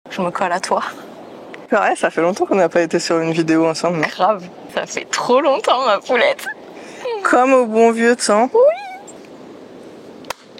Je me colle à toi. Ouais, ça fait longtemps qu'on n'a pas été sur une vidéo ensemble, non? Grave, ça fait trop longtemps ma poulette. Comme au bon vieux temps. Oui.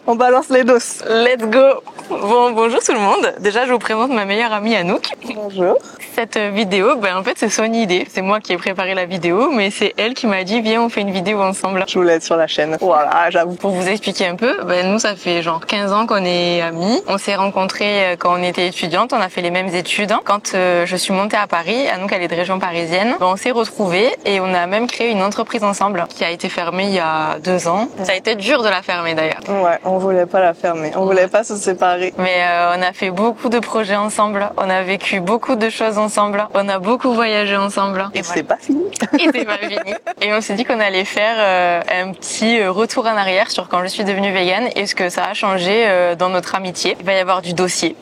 On balance les doses. Let's go. Bon, bonjour tout le monde. Déjà, je vous présente ma meilleure amie Anouk. Bonjour. Cette vidéo, en fait, c'est son idée. C'est moi qui ai préparé la vidéo, mais c'est elle qui m'a dit, viens, on fait une vidéo ensemble. Je voulais être sur la chaîne. Voilà, j'avoue. Pour vous expliquer un peu, nous, ça fait genre 15 ans qu'on est amis. On s'est rencontrés quand on était étudiantes. On a fait les mêmes études. Quand je suis montée à Paris, Anouk, elle est de région parisienne, on s'est retrouvés et on a même créé une entreprise ensemble qui a été fermée il y a 2 ans. Ça a été dur de la fermer d'ailleurs. Ouais, on voulait pas la fermer. On voulait pas se séparer. Mais on a fait beaucoup de projets ensemble. On a vécu beaucoup de choses ensemble. On a beaucoup voyagé ensemble. Et c'est pas fini. Et c'est pas fini. Et on s'est dit qu'on allait faire un petit retour en arrière sur quand je suis devenue végane et ce que ça a changé dans notre amitié. Il va y avoir du dossier.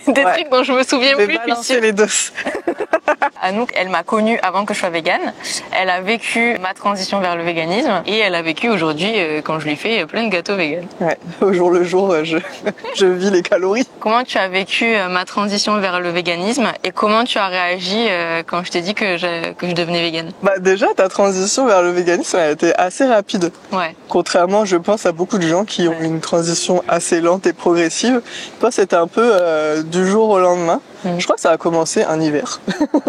Des trucs dont je me souviens plus. Je vais balancer les doses. Anouk, elle m'a connue avant que je sois végane. Elle a vécu ma transition vers le véganisme et elle a vécu aujourd'hui quand je lui fais plein de gâteaux véganes. Ouais, au jour le jour, je vis les calories. Comment tu as vécu ma transition vers le véganisme et comment tu as réagi quand je t'ai dit que je devenais végane? Déjà, ta transition vers le véganisme a été assez rapide. Ouais. Contrairement, je pense, à beaucoup de gens qui ont une transition assez lente et progressive. Toi, c'était un peu du jour au lendemain. Je crois que ça a commencé un hiver.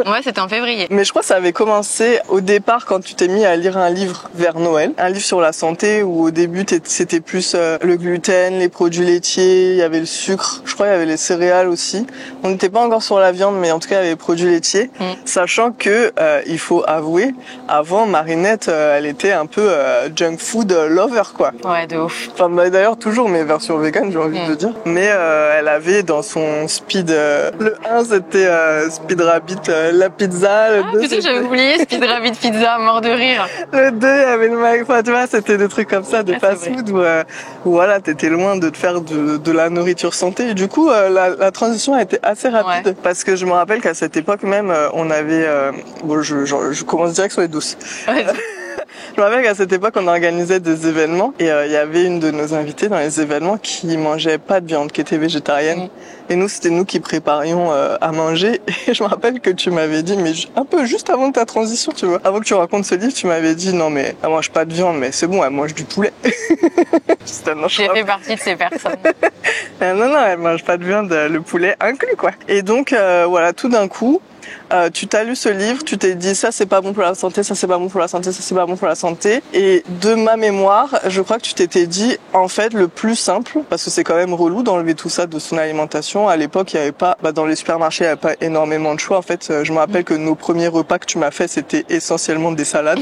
Ouais, c'était en février. Mais je crois que ça avait commencé au départ quand tu t'es mis à lire un livre vers Noël. Un livre sur la santé où au début c'était plus le gluten, les produits laitiers, il y avait le sucre, je crois qu'il y avait les céréales aussi. On n'était pas encore sur la viande, mais en tout cas il y avait les produits laitiers. Sachant que, il faut avouer, avant Marinette, elle était un peu junk food lover quoi. Ouais, de ouf. Enfin d'ailleurs toujours mes versions vegan, j'ai envie de dire. Mais elle avait dans son speed le 1 c'était Speed Rabbit la pizza, le 2 putain, j'avais oublié Speed Rabbit Pizza, mort de rire. Le 2 il y avait le Mac, enfin tu vois, c'était des trucs comme ça de fast food où voilà, t'étais loin de te faire de la nourriture santé. Et du coup la transition a été assez rapide parce que je me rappelle qu'à cette époque même on avait je commence direct sur les douces. Ouais. Je me rappelle qu'à cette époque, on organisait des événements et il y avait une de nos invitées dans les événements qui mangeait pas de viande, qui était végétarienne. Et nous, c'était nous qui préparions à manger. Et je me rappelle que tu m'avais dit, mais un peu juste avant ta transition, tu vois, avant que tu racontes ce livre, tu m'avais dit, non mais elle mange pas de viande, mais c'est bon, elle mange du poulet. J'ai fait partie de ces personnes. Non, elle mange pas de viande, le poulet inclus quoi. Et donc voilà, tout d'un coup, tu t'as lu ce livre, tu t'es dit ça c'est pas bon pour la santé, ça c'est pas bon pour la santé, ça c'est pas bon pour la santé. Et de ma mémoire, je crois que tu t'étais dit en fait le plus simple, parce que c'est quand même relou d'enlever tout ça de son alimentation. À l'époque, il y avait pas, dans les supermarchés, il y avait pas énormément de choix. En fait, je me rappelle que nos premiers repas que tu m'as fait, c'était essentiellement des salades.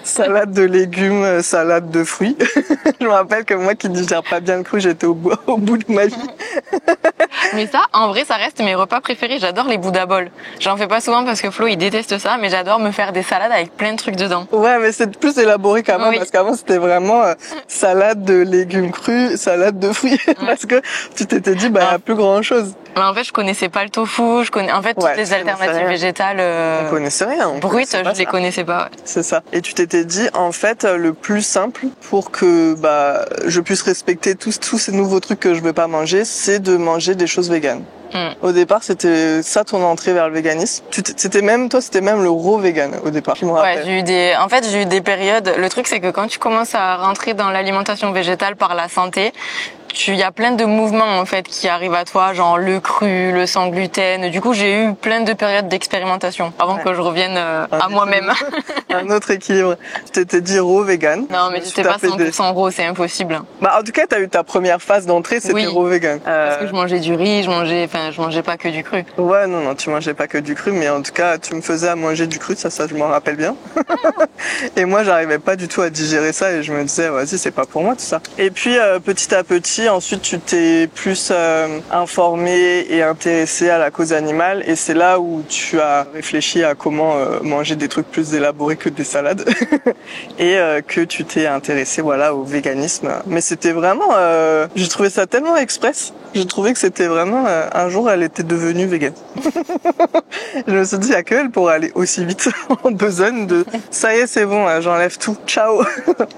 Salade de légumes, salade de fruits. Je me rappelle que moi qui digère pas bien le cru, j'étais au bout de ma vie. Mais ça, en vrai, ça reste mes repas préférés. J'adore les Bouddha Bowls. J'en fais pas souvent parce que Flo, il déteste ça, mais j'adore me faire des salades avec plein de trucs dedans. Ouais, mais c'est plus élaboré qu'avant, parce qu'avant, c'était vraiment salade de légumes crus, salade de fruits, parce que tu t'étais dit, il y a plus grand chose. Mais en fait, je connaissais pas le tofu, en fait, toutes les alternatives végétales on connaissait rien, brutes, je les connaissais pas. Ouais. C'est ça. Et tu t'étais dit, en fait, le plus simple pour que je puisse respecter tous ces nouveaux trucs que je veux pas manger, c'est de manger des choses véganes. Au départ, c'était ça ton entrée vers le véganisme. C'était même le raw vegan au départ. Je me rappelle. Ouais, j'ai eu des périodes. Le truc, c'est que quand tu commences à rentrer dans l'alimentation végétale par la santé, il y a plein de mouvements en fait qui arrivent à toi, genre le cru, le sans gluten. Du coup, j'ai eu plein de périodes d'expérimentation avant que je revienne à moi-même. Un autre équilibre. Tu t'étais dit raw vegan. Non, mais c'était pas 100% raw, c'est impossible. En tout cas, t'as eu ta première phase d'entrée, c'était raw vegan. Parce que je mangeais du riz, je mangeais pas que du cru. Ouais, non, tu mangeais pas que du cru, mais en tout cas, tu me faisais à manger du cru, ça je m'en rappelle bien. Et moi, j'arrivais pas du tout à digérer ça et je me disais, vas-y, c'est pas pour moi tout ça. Et puis, petit à petit, ensuite tu t'es plus informé et intéressé à la cause animale et c'est là où tu as réfléchi à comment manger des trucs plus élaborés que des salades et que tu t'es intéressé au véganisme. Mais c'était vraiment, j'ai trouvé ça tellement express. Je trouvais que c'était vraiment un jour elle était devenue végane. Je me suis dit il y a que elle pour aller aussi vite en besogne de ça y est c'est bon, j'enlève tout, ciao.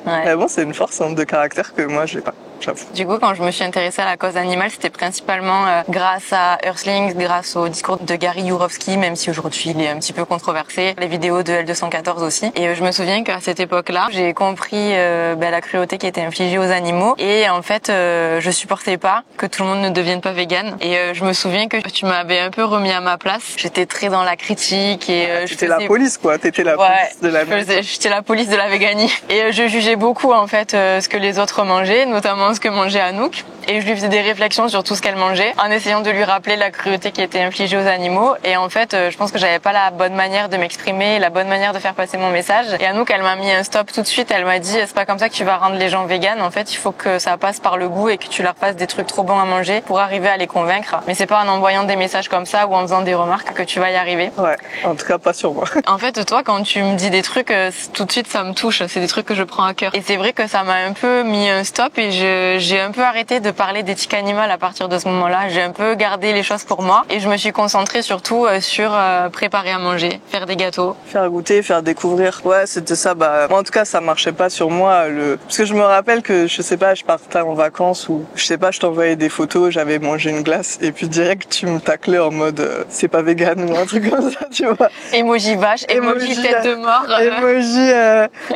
Mais bon c'est une force de caractère que moi j'ai pas. j'avoue. Du coup, quand je me suis intéressée à la cause animale, c'était principalement grâce à Earthlings, grâce au discours de Gary Yourofsky, même si aujourd'hui il est un petit peu controversé, les vidéos de L214 aussi. Et je me souviens qu'à cette époque-là, j'ai compris la cruauté qui était infligée aux animaux. Et en fait, je supportais pas que tout le monde ne devienne pas vegan. Et je me souviens que tu m'avais un peu remis à ma place. J'étais très dans la critique et T'étais la police, quoi. T'étais la police de la j'étais la police de la véganie. Et je jugeais beaucoup en fait ce que les autres mangeaient, notamment ce que mangeait Anouk. Et je lui faisais des réflexions sur tout ce qu'elle mangeait, en essayant de lui rappeler la cruauté qui était infligée aux animaux. Et en fait, je pense que j'avais pas la bonne manière de m'exprimer, la bonne manière de faire passer mon message. Et Anouk, elle m'a mis un stop tout de suite. Elle m'a dit, c'est pas comme ça que tu vas rendre les gens véganes. En fait, il faut que ça passe par le goût et que tu leur fasses des trucs trop bons à manger pour arriver à les convaincre. Mais c'est pas en envoyant des messages comme ça ou en faisant des remarques que tu vas y arriver. Ouais, en tout cas pas sur moi. En fait, toi, quand tu me dis des trucs, tout de suite, ça me touche. C'est des trucs que je prends à cœur. Et c'est vrai que ça m'a un peu mis un stop et j'ai un peu arrêté de parler d'éthique animale à partir de ce moment-là. J'ai un peu gardé les choses pour moi et je me suis concentrée surtout sur préparer à manger, faire des gâteaux. Faire goûter, faire découvrir. Ouais, c'était ça. Moi, en tout cas, ça marchait pas sur moi. Parce que je me rappelle que, je sais pas, je partais en vacances ou, je sais pas, je t'envoyais des photos, j'avais mangé une glace et puis direct, tu me taclais en mode c'est pas vegan ou un truc comme ça, tu vois. Emoji vache, emoji tête de mort. Emoji,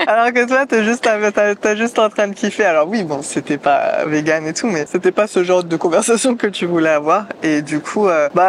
alors que toi, t'es juste en train de kiffer. Alors oui, bon, c'était pas vegan et tout, mais c'était pas ce genre de conversation que tu voulais avoir. Et du coup,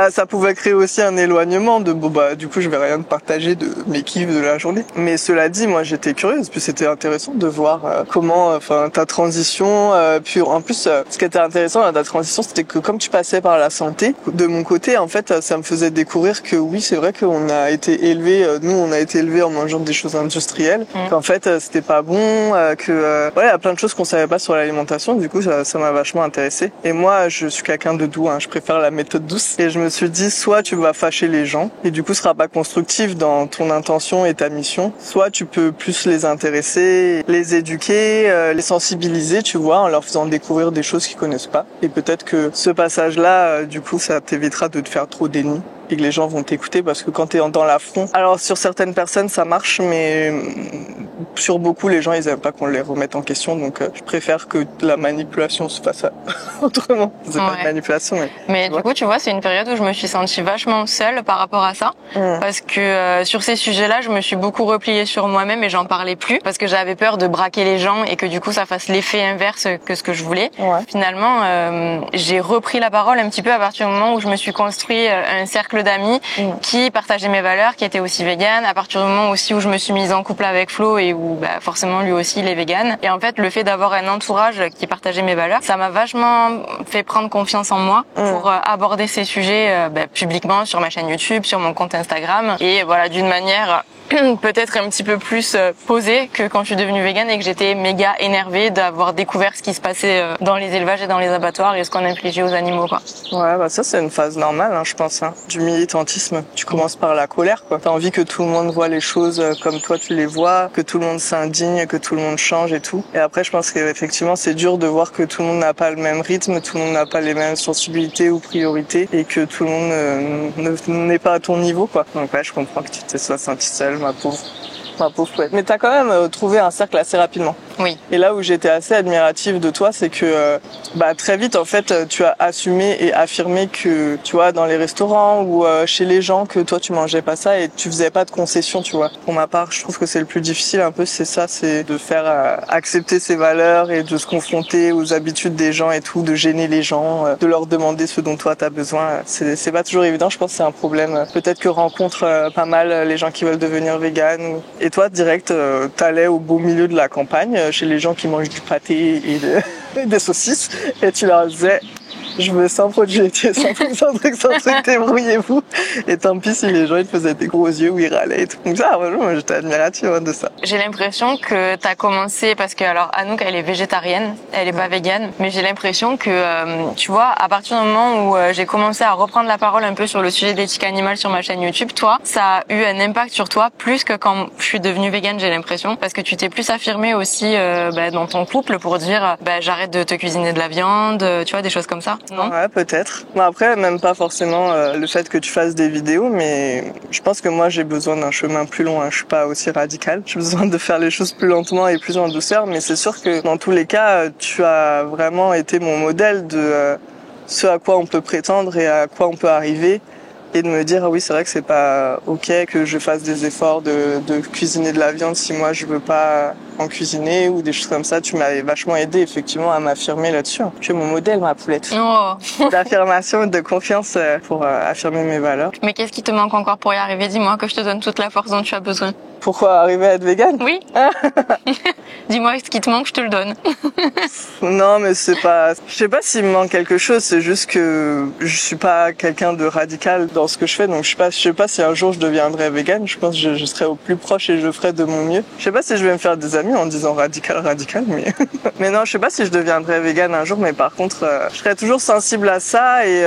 ça pouvait créer aussi un éloignement de du coup, je vais rien te partager de mes kiffs de la journée. Mais cela dit, moi, j'étais curieuse, puis c'était intéressant de voir comment, ta transition, puis en plus, ce qui était intéressant dans ta transition, c'était que comme tu passais par la santé, de mon côté, en fait, ça me faisait découvrir que oui, c'est vrai qu'on a été élevés, nous, on a été élevés en mangeant des choses industrielles, qu'en fait, c'était pas bon, que, il y a plein de choses qu'on savait pas sur l'alimentation. Du coup, ça m'a vachement intéressé. Et moi, je suis quelqu'un de doux, je préfère la méthode douce. Et je me suis dit, soit tu vas fâcher les gens, et du coup, ce sera pas constructif dans ton intention et ta mission, soit tu peux plus les intéresser, les éduquer, les sensibiliser, tu vois, en leur faisant découvrir des choses qu'ils connaissent pas. Et peut-être que ce passage-là, du coup, ça t'évitera de te faire trop d'ennemis et que les gens vont t'écouter parce que quand t'es dans l'affront, alors sur certaines personnes ça marche, mais sur beaucoup les gens ils aiment pas qu'on les remette en question, donc je préfère que la manipulation se fasse autrement. C'est pas une manipulation, mais du coup tu vois, c'est une période où je me suis sentie vachement seule par rapport à ça, parce que sur ces sujets-là je me suis beaucoup repliée sur moi-même et j'en parlais plus parce que j'avais peur de braquer les gens et que du coup ça fasse l'effet inverse que ce que je voulais. Finalement j'ai repris la parole un petit peu à partir du moment où je me suis construit un cercle d'amis qui partageaient mes valeurs, qui étaient aussi véganes, à partir du moment aussi où je me suis mise en couple avec Flo et où forcément lui aussi il est végane. Et en fait le fait d'avoir un entourage qui partageait mes valeurs, ça m'a vachement fait prendre confiance en moi pour aborder ces sujets publiquement sur ma chaîne YouTube, sur mon compte Instagram et voilà, d'une manière peut-être un petit peu plus posée que quand je suis devenue végane et que j'étais méga énervée d'avoir découvert ce qui se passait dans les élevages et dans les abattoirs et ce qu'on infligeait aux animaux, quoi. Ouais, ça c'est une phase normale, je pense, du militantisme. Tu commences par la colère, quoi. T'as envie que tout le monde voit les choses comme toi tu les vois, que tout le monde s'indigne, que tout le monde change et tout. Et après, je pense qu'effectivement, c'est dur de voir que tout le monde n'a pas le même rythme, tout le monde n'a pas les mêmes sensibilités ou priorités et que tout le monde n'est pas à ton niveau, quoi. Donc ouais, je comprends que tu te sois sentie seule, ma pauvre poète. Mais t'as quand même trouvé un cercle assez rapidement. Oui. Et là où j'étais assez admirative de toi, c'est que très vite en fait tu as assumé et affirmé que tu vois dans les restaurants ou chez les gens que toi tu mangeais pas ça et tu faisais pas de concessions, tu vois. Pour ma part, je trouve que c'est le plus difficile un peu, c'est ça, c'est de faire accepter ses valeurs et de se confronter aux habitudes des gens et tout, de gêner les gens, de leur demander ce dont toi t'as besoin. C'est pas toujours évident, je pense que c'est un problème peut-être que rencontrent pas mal les gens qui veulent devenir véganes. Et toi direct t'allais au beau milieu de la campagne chez les gens qui mangent du pâté et des saucisses et tu leur disais je veux sans produits laitiers, sans truc, débrouillez-vous. Et tant pis si les gens ils te faisaient des gros yeux ou ils râlaient et tout. Donc ça, moi j'étais admirative de ça. J'ai l'impression que t'as commencé, parce que alors Anouk elle est végétarienne, elle est pas végane, mais j'ai l'impression que tu vois, à partir du moment où j'ai commencé à reprendre la parole un peu sur le sujet de l'éthique animale sur ma chaîne YouTube, toi, ça a eu un impact sur toi plus que quand je suis devenue végane, j'ai l'impression, parce que tu t'es plus affirmée aussi dans ton couple pour dire j'arrête de te cuisiner de la viande, tu vois, des choses comme ça. non? Ouais, peut-être. Bon, après, même pas forcément le fait que tu fasses des vidéos, mais je pense que moi j'ai besoin d'un chemin plus long, hein. Je suis pas aussi radicale. J'ai besoin de faire les choses plus lentement et plus en douceur, mais c'est sûr que dans tous les cas, tu as vraiment été mon modèle de ce à quoi on peut prétendre et à quoi on peut arriver. Et de me dire, ah oui, c'est vrai que c'est pas ok que je fasse des efforts de cuisiner de la viande si moi je veux pas en cuisiner ou des choses comme ça. Tu m'avais vachement aidé effectivement à m'affirmer là-dessus. Tu es mon modèle, ma poulette. Oh. D'affirmation et de confiance pour affirmer mes valeurs. Mais qu'est-ce qui te manque encore pour y arriver? Dis-moi que je te donne toute la force dont tu as besoin. Pourquoi arriver à être végane? Oui. Dis-moi ce qui te manque, je te le donne. Non, mais c'est pas... Je sais pas s'il me manque quelque chose, c'est juste que je suis pas quelqu'un de radical dans ce que je fais, donc je sais pas si un jour je deviendrai végane, je pense que je serai au plus proche et je ferai de mon mieux. Je sais pas si je vais me faire des amis en disant radical, mais... mais non, je sais pas si je deviendrai végane un jour, mais par contre, je serai toujours sensible à ça et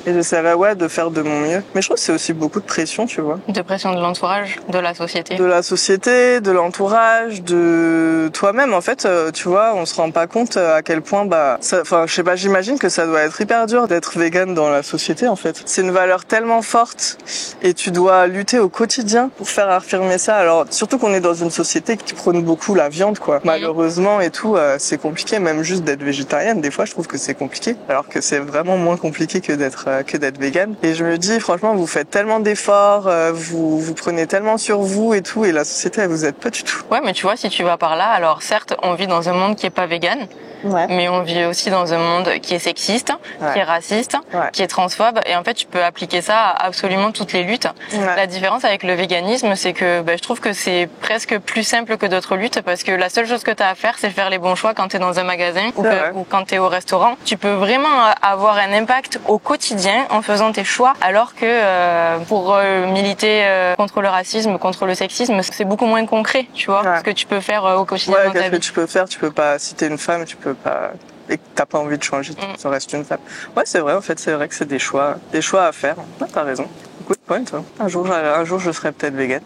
j'essaierai, ouais, de faire de mon mieux. Mais je trouve que c'est aussi beaucoup de pression, tu vois. De pression de l'entourage, de la société. De la société, de l'entourage, de toi-même, en fait, tu vois, on se rend pas compte à quel point, enfin, je sais pas, j'imagine que ça doit être hyper dur d'être végane dans la société, en fait. C'est une valeur tellement forte et tu dois lutter au quotidien pour faire affirmer ça. Alors, surtout qu'on est dans une société qui prône beaucoup la viande, quoi. Malheureusement et tout, c'est compliqué, même juste d'être végétarienne. Des fois, je trouve que c'est compliqué, alors que c'est vraiment moins compliqué que d'être végane. Et je me dis, franchement, vous faites tellement d'efforts, vous prenez tellement sur vous et tout, et la société, elle vous aide pas du tout. Ouais, mais tu vois, si tu vas par là, alors certes, on vit dans un monde qui est pas vegan, ouais. mais on vit aussi dans un monde qui est sexiste, ouais. qui est raciste, ouais. qui est transphobe, et en fait, tu peux appliquer ça à absolument toutes les luttes. Ouais. La différence avec le véganisme, c'est que je trouve que c'est presque plus simple que d'autres luttes, parce que la seule chose que tu as à faire, c'est faire les bons choix quand tu es dans un magasin ou quand tu es au restaurant. Tu peux vraiment avoir un impact au quotidien en faisant tes choix, alors que pour militer contre le racisme, contre le sexisme, c'est beaucoup moins concret, tu vois, ce que tu peux faire au quotidien dans ta vie. Qu'est-ce que tu peux faire? Tu peux pas, si t'es une femme, tu peux pas, et que t'as pas envie de changer, ça reste une femme. Ouais, c'est vrai, en fait, c'est vrai que c'est des choix à faire. Ouais, t'as raison. Good point, toi. Un jour, je serai peut-être végane.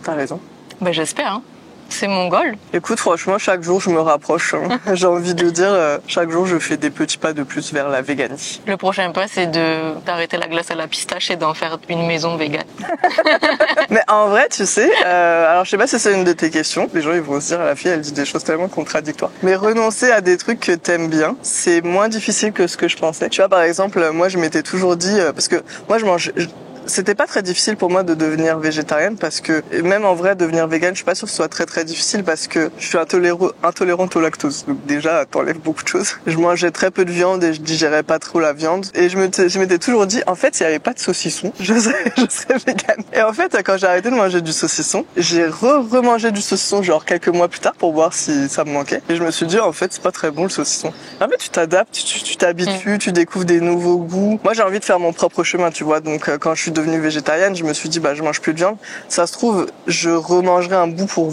T'as raison. J'espère, hein. C'est mon goal. Écoute, franchement, chaque jour, je me rapproche. Hein. J'ai envie de dire, chaque jour, je fais des petits pas de plus vers la véganie. Le prochain pas, c'est d'arrêter la glace à la pistache et d'en faire une maison végane. Mais en vrai, tu sais, alors je sais pas si c'est une de tes questions. Les gens, ils vont se dire, la fille, elle dit des choses tellement contradictoires. Mais renoncer à des trucs que t'aimes bien, c'est moins difficile que ce que je pensais. Tu vois, par exemple, moi, je m'étais toujours dit, parce que moi, c'était pas très difficile pour moi de devenir végétarienne parce que même en vrai devenir végane, je suis pas sûre que ce soit très très difficile parce que je suis intolérante au lactose. Donc déjà, t'enlèves beaucoup de choses. Je mangeais très peu de viande et je digérais pas trop la viande. Et je m'étais toujours dit, en fait, s'il y avait pas de saucisson, je serais végane. Et en fait, quand j'ai arrêté de manger du saucisson, j'ai remangé du saucisson genre quelques mois plus tard pour voir si ça me manquait. Et je me suis dit, en fait, c'est pas très bon le saucisson. En fait, tu t'adaptes, tu t'habitues, tu découvres des nouveaux goûts. Moi, j'ai envie de faire mon propre chemin, tu vois. Donc, quand je suis devenue végétarienne, je me suis dit je mange plus de viande. Ça se trouve, je remangerai un bout pour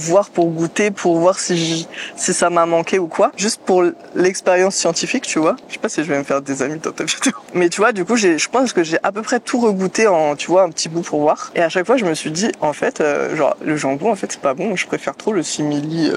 goûter, pour voir si ça m'a manqué ou quoi. Juste pour l'expérience scientifique, tu vois. Je sais pas si je vais me faire des amis dans ta vidéo. Mais tu vois, du coup, je pense que j'ai à peu près tout regoûté en, tu vois, un petit bout pour voir. Et à chaque fois, je me suis dit, en fait, genre, le jambon, en fait, c'est pas bon. Je préfère trop le simili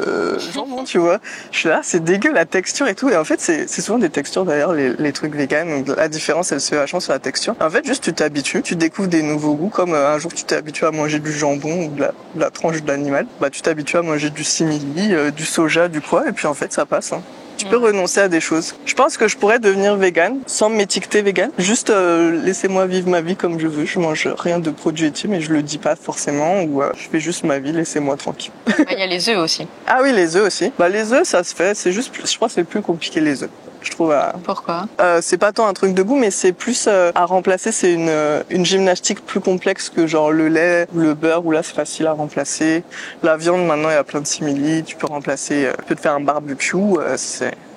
jambon, tu vois. Je suis là, c'est dégueu la texture et tout. Et en fait, c'est souvent des textures d'ailleurs, les trucs véganes. Donc, la différence, elle se fait vachement sur la texture. En fait, juste tu t'habitues, tu découvres des nouveaux goûts, comme un jour tu t'es habitué à manger du jambon ou de la tranche de l'animal, tu t'habitues à manger du simili, du soja, du quoi, et puis en fait ça passe. Hein. Tu peux renoncer à des choses. Je pense que je pourrais devenir végane sans m'étiqueter végane. Juste laissez-moi vivre ma vie comme je veux. Je mange rien de produits laitiers, mais je le dis pas forcément. Ou je fais juste ma vie, laissez-moi tranquille. Il y a les œufs aussi. Ah oui, les œufs aussi. Les œufs, ça se fait. C'est juste, je crois que c'est plus compliqué les œufs. Je trouve. Pourquoi c'est pas tant un truc de goût, mais c'est plus à remplacer. C'est une gymnastique plus complexe que genre le lait ou le beurre, où là c'est facile à remplacer. La viande, maintenant il y a plein de simili. Tu peux remplacer. Tu peux te faire un barbecue.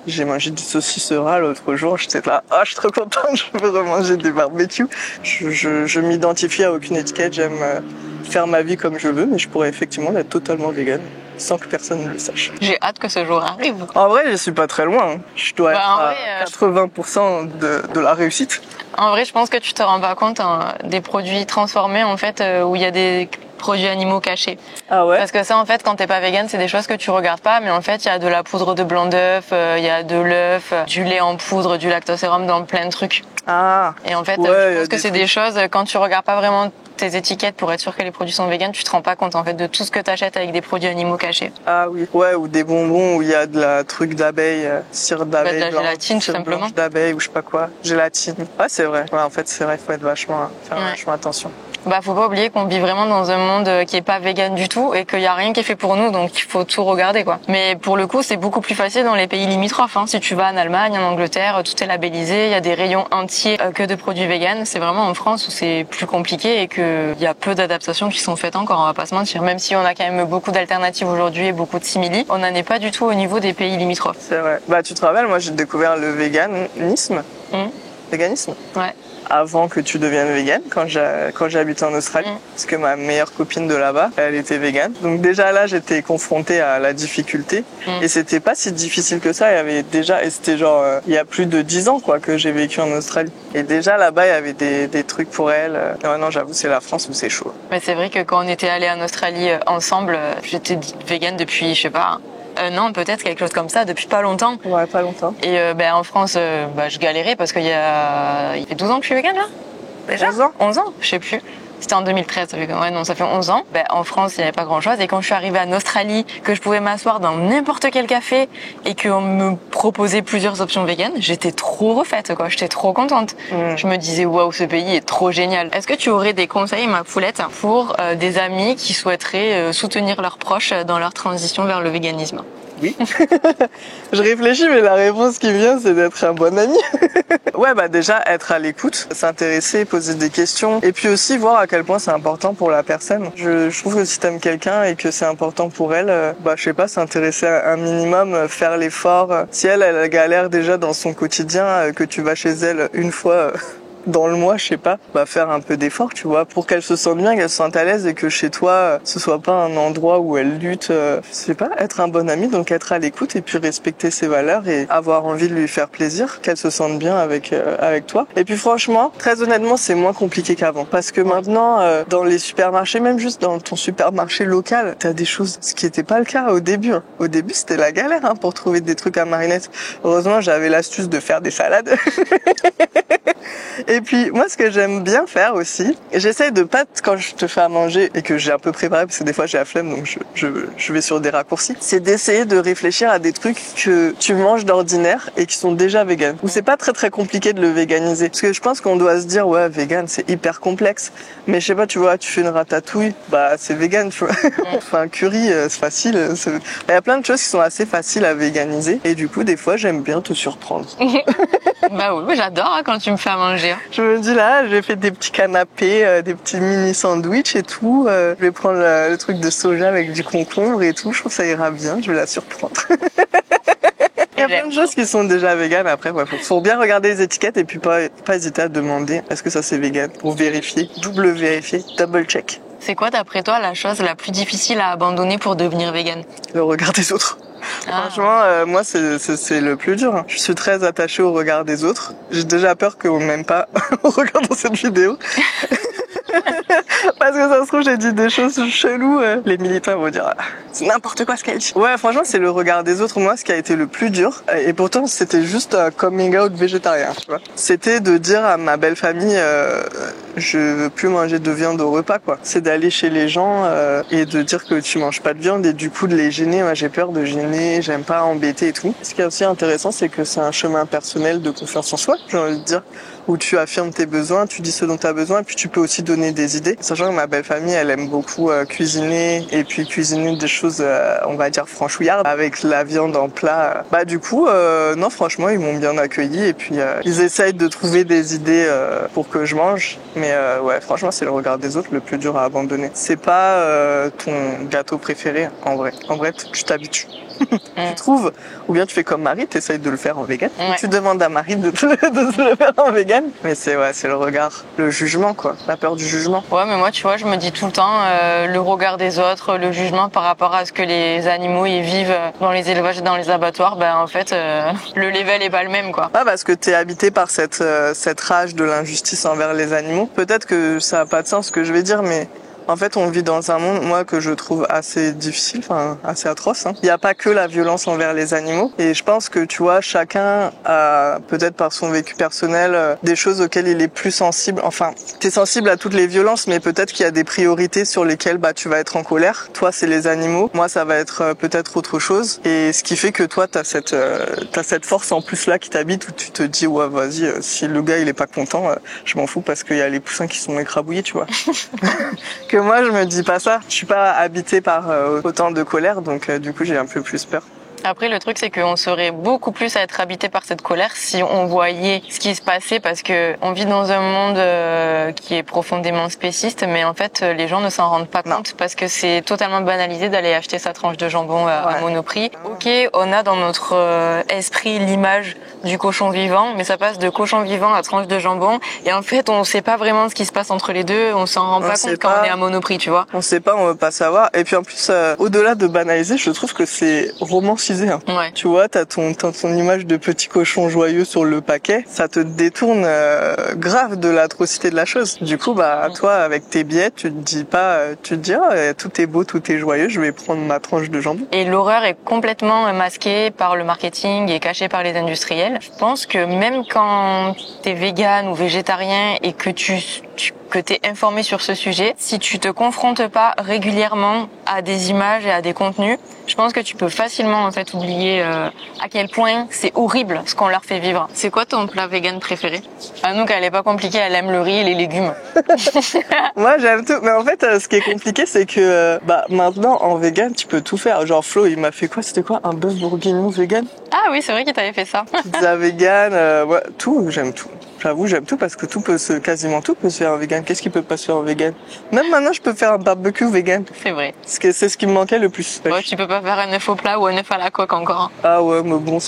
J'ai mangé du saucisse ras l'autre jour, j'étais là, je suis trop contente, je veux remanger des barbecues. Je m'identifie à aucune étiquette, j'aime faire ma vie comme je veux, mais je pourrais effectivement être totalement végane sans que personne ne le sache. J'ai hâte que ce jour arrive. En vrai, je suis pas très loin, hein. Je dois être à 80% de la réussite. En vrai, je pense que tu te rends pas compte des produits transformés en fait où il y a des produits animaux cachés. Ah ouais? Parce que ça, en fait, quand t'es pas vegan, c'est des choses que tu regardes pas, mais en fait, il y a de la poudre de blanc d'œuf, il y a de l'œuf, du lait en poudre, du lactosérum dans plein de trucs. Ah. Et en fait, Ouais, je pense que c'est des choses, quand tu regardes pas vraiment tes étiquettes pour être sûr que les produits sont véganes, tu te rends pas compte en fait de tout ce que t'achètes avec des produits animaux cachés. Ah oui. Ouais, ou des bonbons où il y a de la truc d'abeille, cire d'abeille. De la blanche, gélatine, tout cire simplement. blanche d'abeille ou je sais pas quoi. Gélatine. Ouais, c'est vrai. Ouais, en fait, c'est vrai, il faut être faire vachement attention. Bah, faut pas oublier qu'on vit vraiment dans un monde qui est pas vegan du tout et qu'il y a rien qui est fait pour nous, donc il faut tout regarder, quoi. Mais pour le coup, c'est beaucoup plus facile dans les pays limitrophes, hein. Si tu vas en Allemagne, en Angleterre, tout est labellisé, il y a des rayons entiers que de produits vegan. C'est vraiment en France où c'est plus compliqué et que il y a peu d'adaptations qui sont faites encore, on va pas se mentir. Même si on a quand même beaucoup d'alternatives aujourd'hui et beaucoup de simili, on n'en est pas du tout au niveau des pays limitrophes. C'est vrai. Bah, tu te rappelles, moi, j'ai découvert le véganisme. Véganisme? Ouais. Avant que tu deviennes végane, quand j'habitais en Australie, parce que ma meilleure copine de là-bas, elle était végane. Donc déjà là, j'étais confrontée à la difficulté et c'était pas si difficile que ça. Il y avait déjà, et c'était genre il y a plus de 10 ans quoi que j'ai vécu en Australie. Et déjà là-bas, il y avait des trucs pour elle. Non, j'avoue, c'est la France où c'est chaud. Mais c'est vrai que quand on était allés en Australie ensemble, j'étais végane depuis, je sais pas, un an peut-être, quelque chose comme ça, depuis pas longtemps. Ouais, pas longtemps. Et en France, je galérais parce qu'il y fait 12 ans que je suis végane là. Déjà 11 ans 11 ans, je sais plus. C'était en 2013, ouais, non, ça fait 11 ans. En France, il n'y avait pas grand-chose. Et quand je suis arrivée en Australie, que je pouvais m'asseoir dans n'importe quel café et qu'on me proposait plusieurs options véganes, j'étais trop refaite, quoi. J'étais trop contente. Je me disais, waouh, ce pays est trop génial. Est-ce que tu aurais des conseils, ma poulette, pour des amis qui souhaiteraient soutenir leurs proches dans leur transition vers le véganisme? Oui. Je réfléchis, mais la réponse qui vient, c'est d'être un bon ami. Ouais, bah déjà, être à l'écoute, s'intéresser, poser des questions, et puis aussi voir à quel point c'est important pour la personne. Je trouve que si t'aimes quelqu'un et que c'est important pour elle, je sais pas, s'intéresser un minimum, faire l'effort. Si elle galère déjà dans son quotidien, que tu vas chez elle une fois dans le mois, je sais pas, faire un peu d'effort, tu vois, pour qu'elle se sente bien, qu'elle se sente à l'aise et que chez toi, ce soit pas un endroit où elle lutte. Je sais pas, être un bon ami, donc être à l'écoute et puis respecter ses valeurs et avoir envie de lui faire plaisir, qu'elle se sente bien avec toi. Et puis franchement, très honnêtement, c'est moins compliqué qu'avant, parce que maintenant, dans les supermarchés, même juste dans ton supermarché local, t'as des choses, ce qui était pas le cas au début. Hein. Au début, c'était la galère pour trouver des trucs à marinette. Heureusement, j'avais l'astuce de faire des salades. Et puis moi, ce que j'aime bien faire aussi, j'essaye de pas, quand je te fais à manger et que j'ai un peu préparé, parce que des fois j'ai la flemme, donc je vais sur des raccourcis, c'est d'essayer de réfléchir à des trucs que tu manges d'ordinaire et qui sont déjà véganes. Ou c'est pas très très compliqué de le véganiser, parce que je pense qu'on doit se dire ouais, vegan c'est hyper complexe, mais je sais pas, tu vois, tu fais une ratatouille, c'est vegan, tu vois. Enfin, un curry, c'est facile. Il y a plein de choses qui sont assez faciles à véganiser et du coup des fois j'aime bien te surprendre. Bah oui, j'adore quand tu me fais à manger. Je me dis là, j'ai fait des petits canapés, des petits mini sandwichs et tout. Je vais prendre le truc de soja avec du concombre et tout. Je trouve que ça ira bien. Je vais la surprendre. Il y a plein de choses qui sont déjà véganes. Après, faut bien regarder les étiquettes et puis pas hésiter à demander est-ce que ça c'est vegan pour vérifier, double vérifier, double check. C'est quoi d'après toi la chose la plus difficile à abandonner pour devenir vegan? Le regard des autres. Franchement, moi c'est le plus dur. Je suis très attachée au regard des autres. J'ai déjà peur qu'on m'aime pas en regardant cette vidéo. Parce que ça se trouve, j'ai dit des choses cheloues. Les militants vont dire c'est n'importe quoi ce qu'elle dit. Ouais, franchement, c'est le regard des autres, moi, ce qui a été le plus dur. Et pourtant, c'était juste un coming out végétarien, tu vois. C'était de dire à ma belle famille, je veux plus manger de viande au repas, quoi. C'est d'aller chez les gens et de dire que tu manges pas de viande et du coup de les gêner. Moi, j'ai peur de gêner, j'aime pas embêter et tout. Ce qui est aussi intéressant, c'est que c'est un chemin personnel de confiance en soi, j'ai envie de dire, où tu affirmes tes besoins, tu dis ce dont tu as besoin, et puis tu peux aussi donner des idées. Sachant que ma belle famille, elle aime beaucoup cuisiner, et puis cuisiner des choses, on va dire franchouillardes, avec la viande en plat. Du coup, non, franchement, ils m'ont bien accueilli, et puis ils essayent de trouver des idées pour que je mange. Mais ouais, franchement, c'est le regard des autres le plus dur à abandonner. C'est pas ton gâteau préféré, en vrai. En vrai, tu t'habitues. Tu trouves, ou bien tu fais comme Marie, t'essayes de le faire en vegan. Ouais. Tu demandes à Marie de te le faire en vegan. Mais c'est le regard, le jugement quoi, la peur du jugement. Ouais, mais moi tu vois, je me dis tout le temps le regard des autres, le jugement par rapport à ce que les animaux ils vivent dans les élevages et dans les abattoirs, en fait le level est pas le même quoi. Ah, parce que t'es habité par cette rage de l'injustice envers les animaux. Peut-être que ça a pas de sens ce que je vais dire, mais En fait, on vit dans un monde, moi, que je trouve assez difficile, enfin, assez atroce. Il n'y a pas que la violence envers les animaux. Et je pense que, tu vois, chacun a, peut-être par son vécu personnel, des choses auxquelles il est plus sensible. Enfin, t'es sensible à toutes les violences, mais peut-être qu'il y a des priorités sur lesquelles, tu vas être en colère. Toi, c'est les animaux. Moi, ça va être peut-être autre chose. Et ce qui fait que toi, t'as cette force en plus là qui t'habite où tu te dis, ouais, vas-y, si le gars, il est pas content, je m'en fous parce qu'il y a les poussins qui sont écrabouillés, tu vois. Que moi, je me dis pas ça. Je suis pas habitée par autant de colère, donc du coup, j'ai un peu plus peur. Après, le truc, c'est qu'on serait beaucoup plus à être habité par cette colère si on voyait ce qui se passait, parce que on vit dans un monde qui est profondément spéciste, mais en fait, les gens ne s'en rendent pas compte parce que c'est totalement banalisé d'aller acheter sa tranche de jambon à Monoprix. Ok, on a dans notre esprit l'image du cochon vivant, mais ça passe de cochon vivant à tranche de jambon, et en fait, on sait pas vraiment ce qui se passe entre les deux, on s'en rend pas compte quand on est à Monoprix, tu vois. On sait pas, on veut pas savoir. Et puis en plus, au-delà de banaliser, je trouve que c'est romancisé. Ouais. Tu vois, t'as ton image de petit cochon joyeux sur le paquet, ça te détourne grave de l'atrocité de la chose. Du coup, toi, avec tes billets, tu te dis, tout est beau, tout est joyeux, je vais prendre ma tranche de jambon. Et l'horreur est complètement masquée par le marketing et cachée par les industriels. Je pense que même quand t'es vegan ou végétarien et que que t'es informé sur ce sujet, si tu te confrontes pas régulièrement à des images et à des contenus, je pense que tu peux facilement en fait oublier à quel point c'est horrible ce qu'on leur fait vivre. C'est quoi ton plat vegan préféré? Anouk, elle est pas compliquée, elle aime le riz et les légumes. Moi, j'aime tout. Mais en fait, ce qui est compliqué, c'est que maintenant, en vegan, tu peux tout faire. Genre, Flo, il m'a fait quoi? C'était quoi? Un bœuf bourguignon vegan? Ah oui, c'est vrai qu'il t'avait fait ça. Pizza vegan, tout, j'aime tout. J'avoue, j'aime tout parce que quasiment tout peut se faire en vegan. Qu'est-ce qui peut pas se faire en vegan? Même maintenant, je peux faire un barbecue vegan. C'est vrai. C'est ce qui me manquait le plus. Ouais, tu peux pas faire un œuf au plat ou un œuf à la coque encore. Ah ouais, mais bon,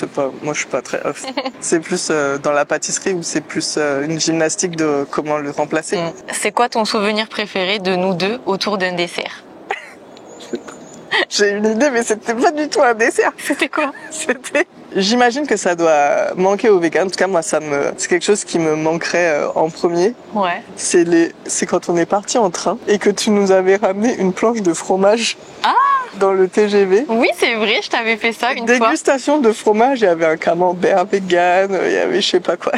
moi je suis pas très off. C'est plus dans la pâtisserie ou c'est plus une gymnastique de comment le remplacer. C'est quoi ton souvenir préféré de nous deux autour d'un dessert? J'ai une idée, mais c'était pas du tout un dessert. C'était quoi? J'imagine que ça doit manquer aux végans. En tout cas, moi, c'est quelque chose qui me manquerait en premier. Ouais. C'est quand on est parti en train et que tu nous avais ramené une planche de fromage. Ah! Dans le TGV. Oui, c'est vrai, je t'avais fait ça une fois. Dégustation de fromage, il y avait un camembert vegan, il y avait je sais pas quoi.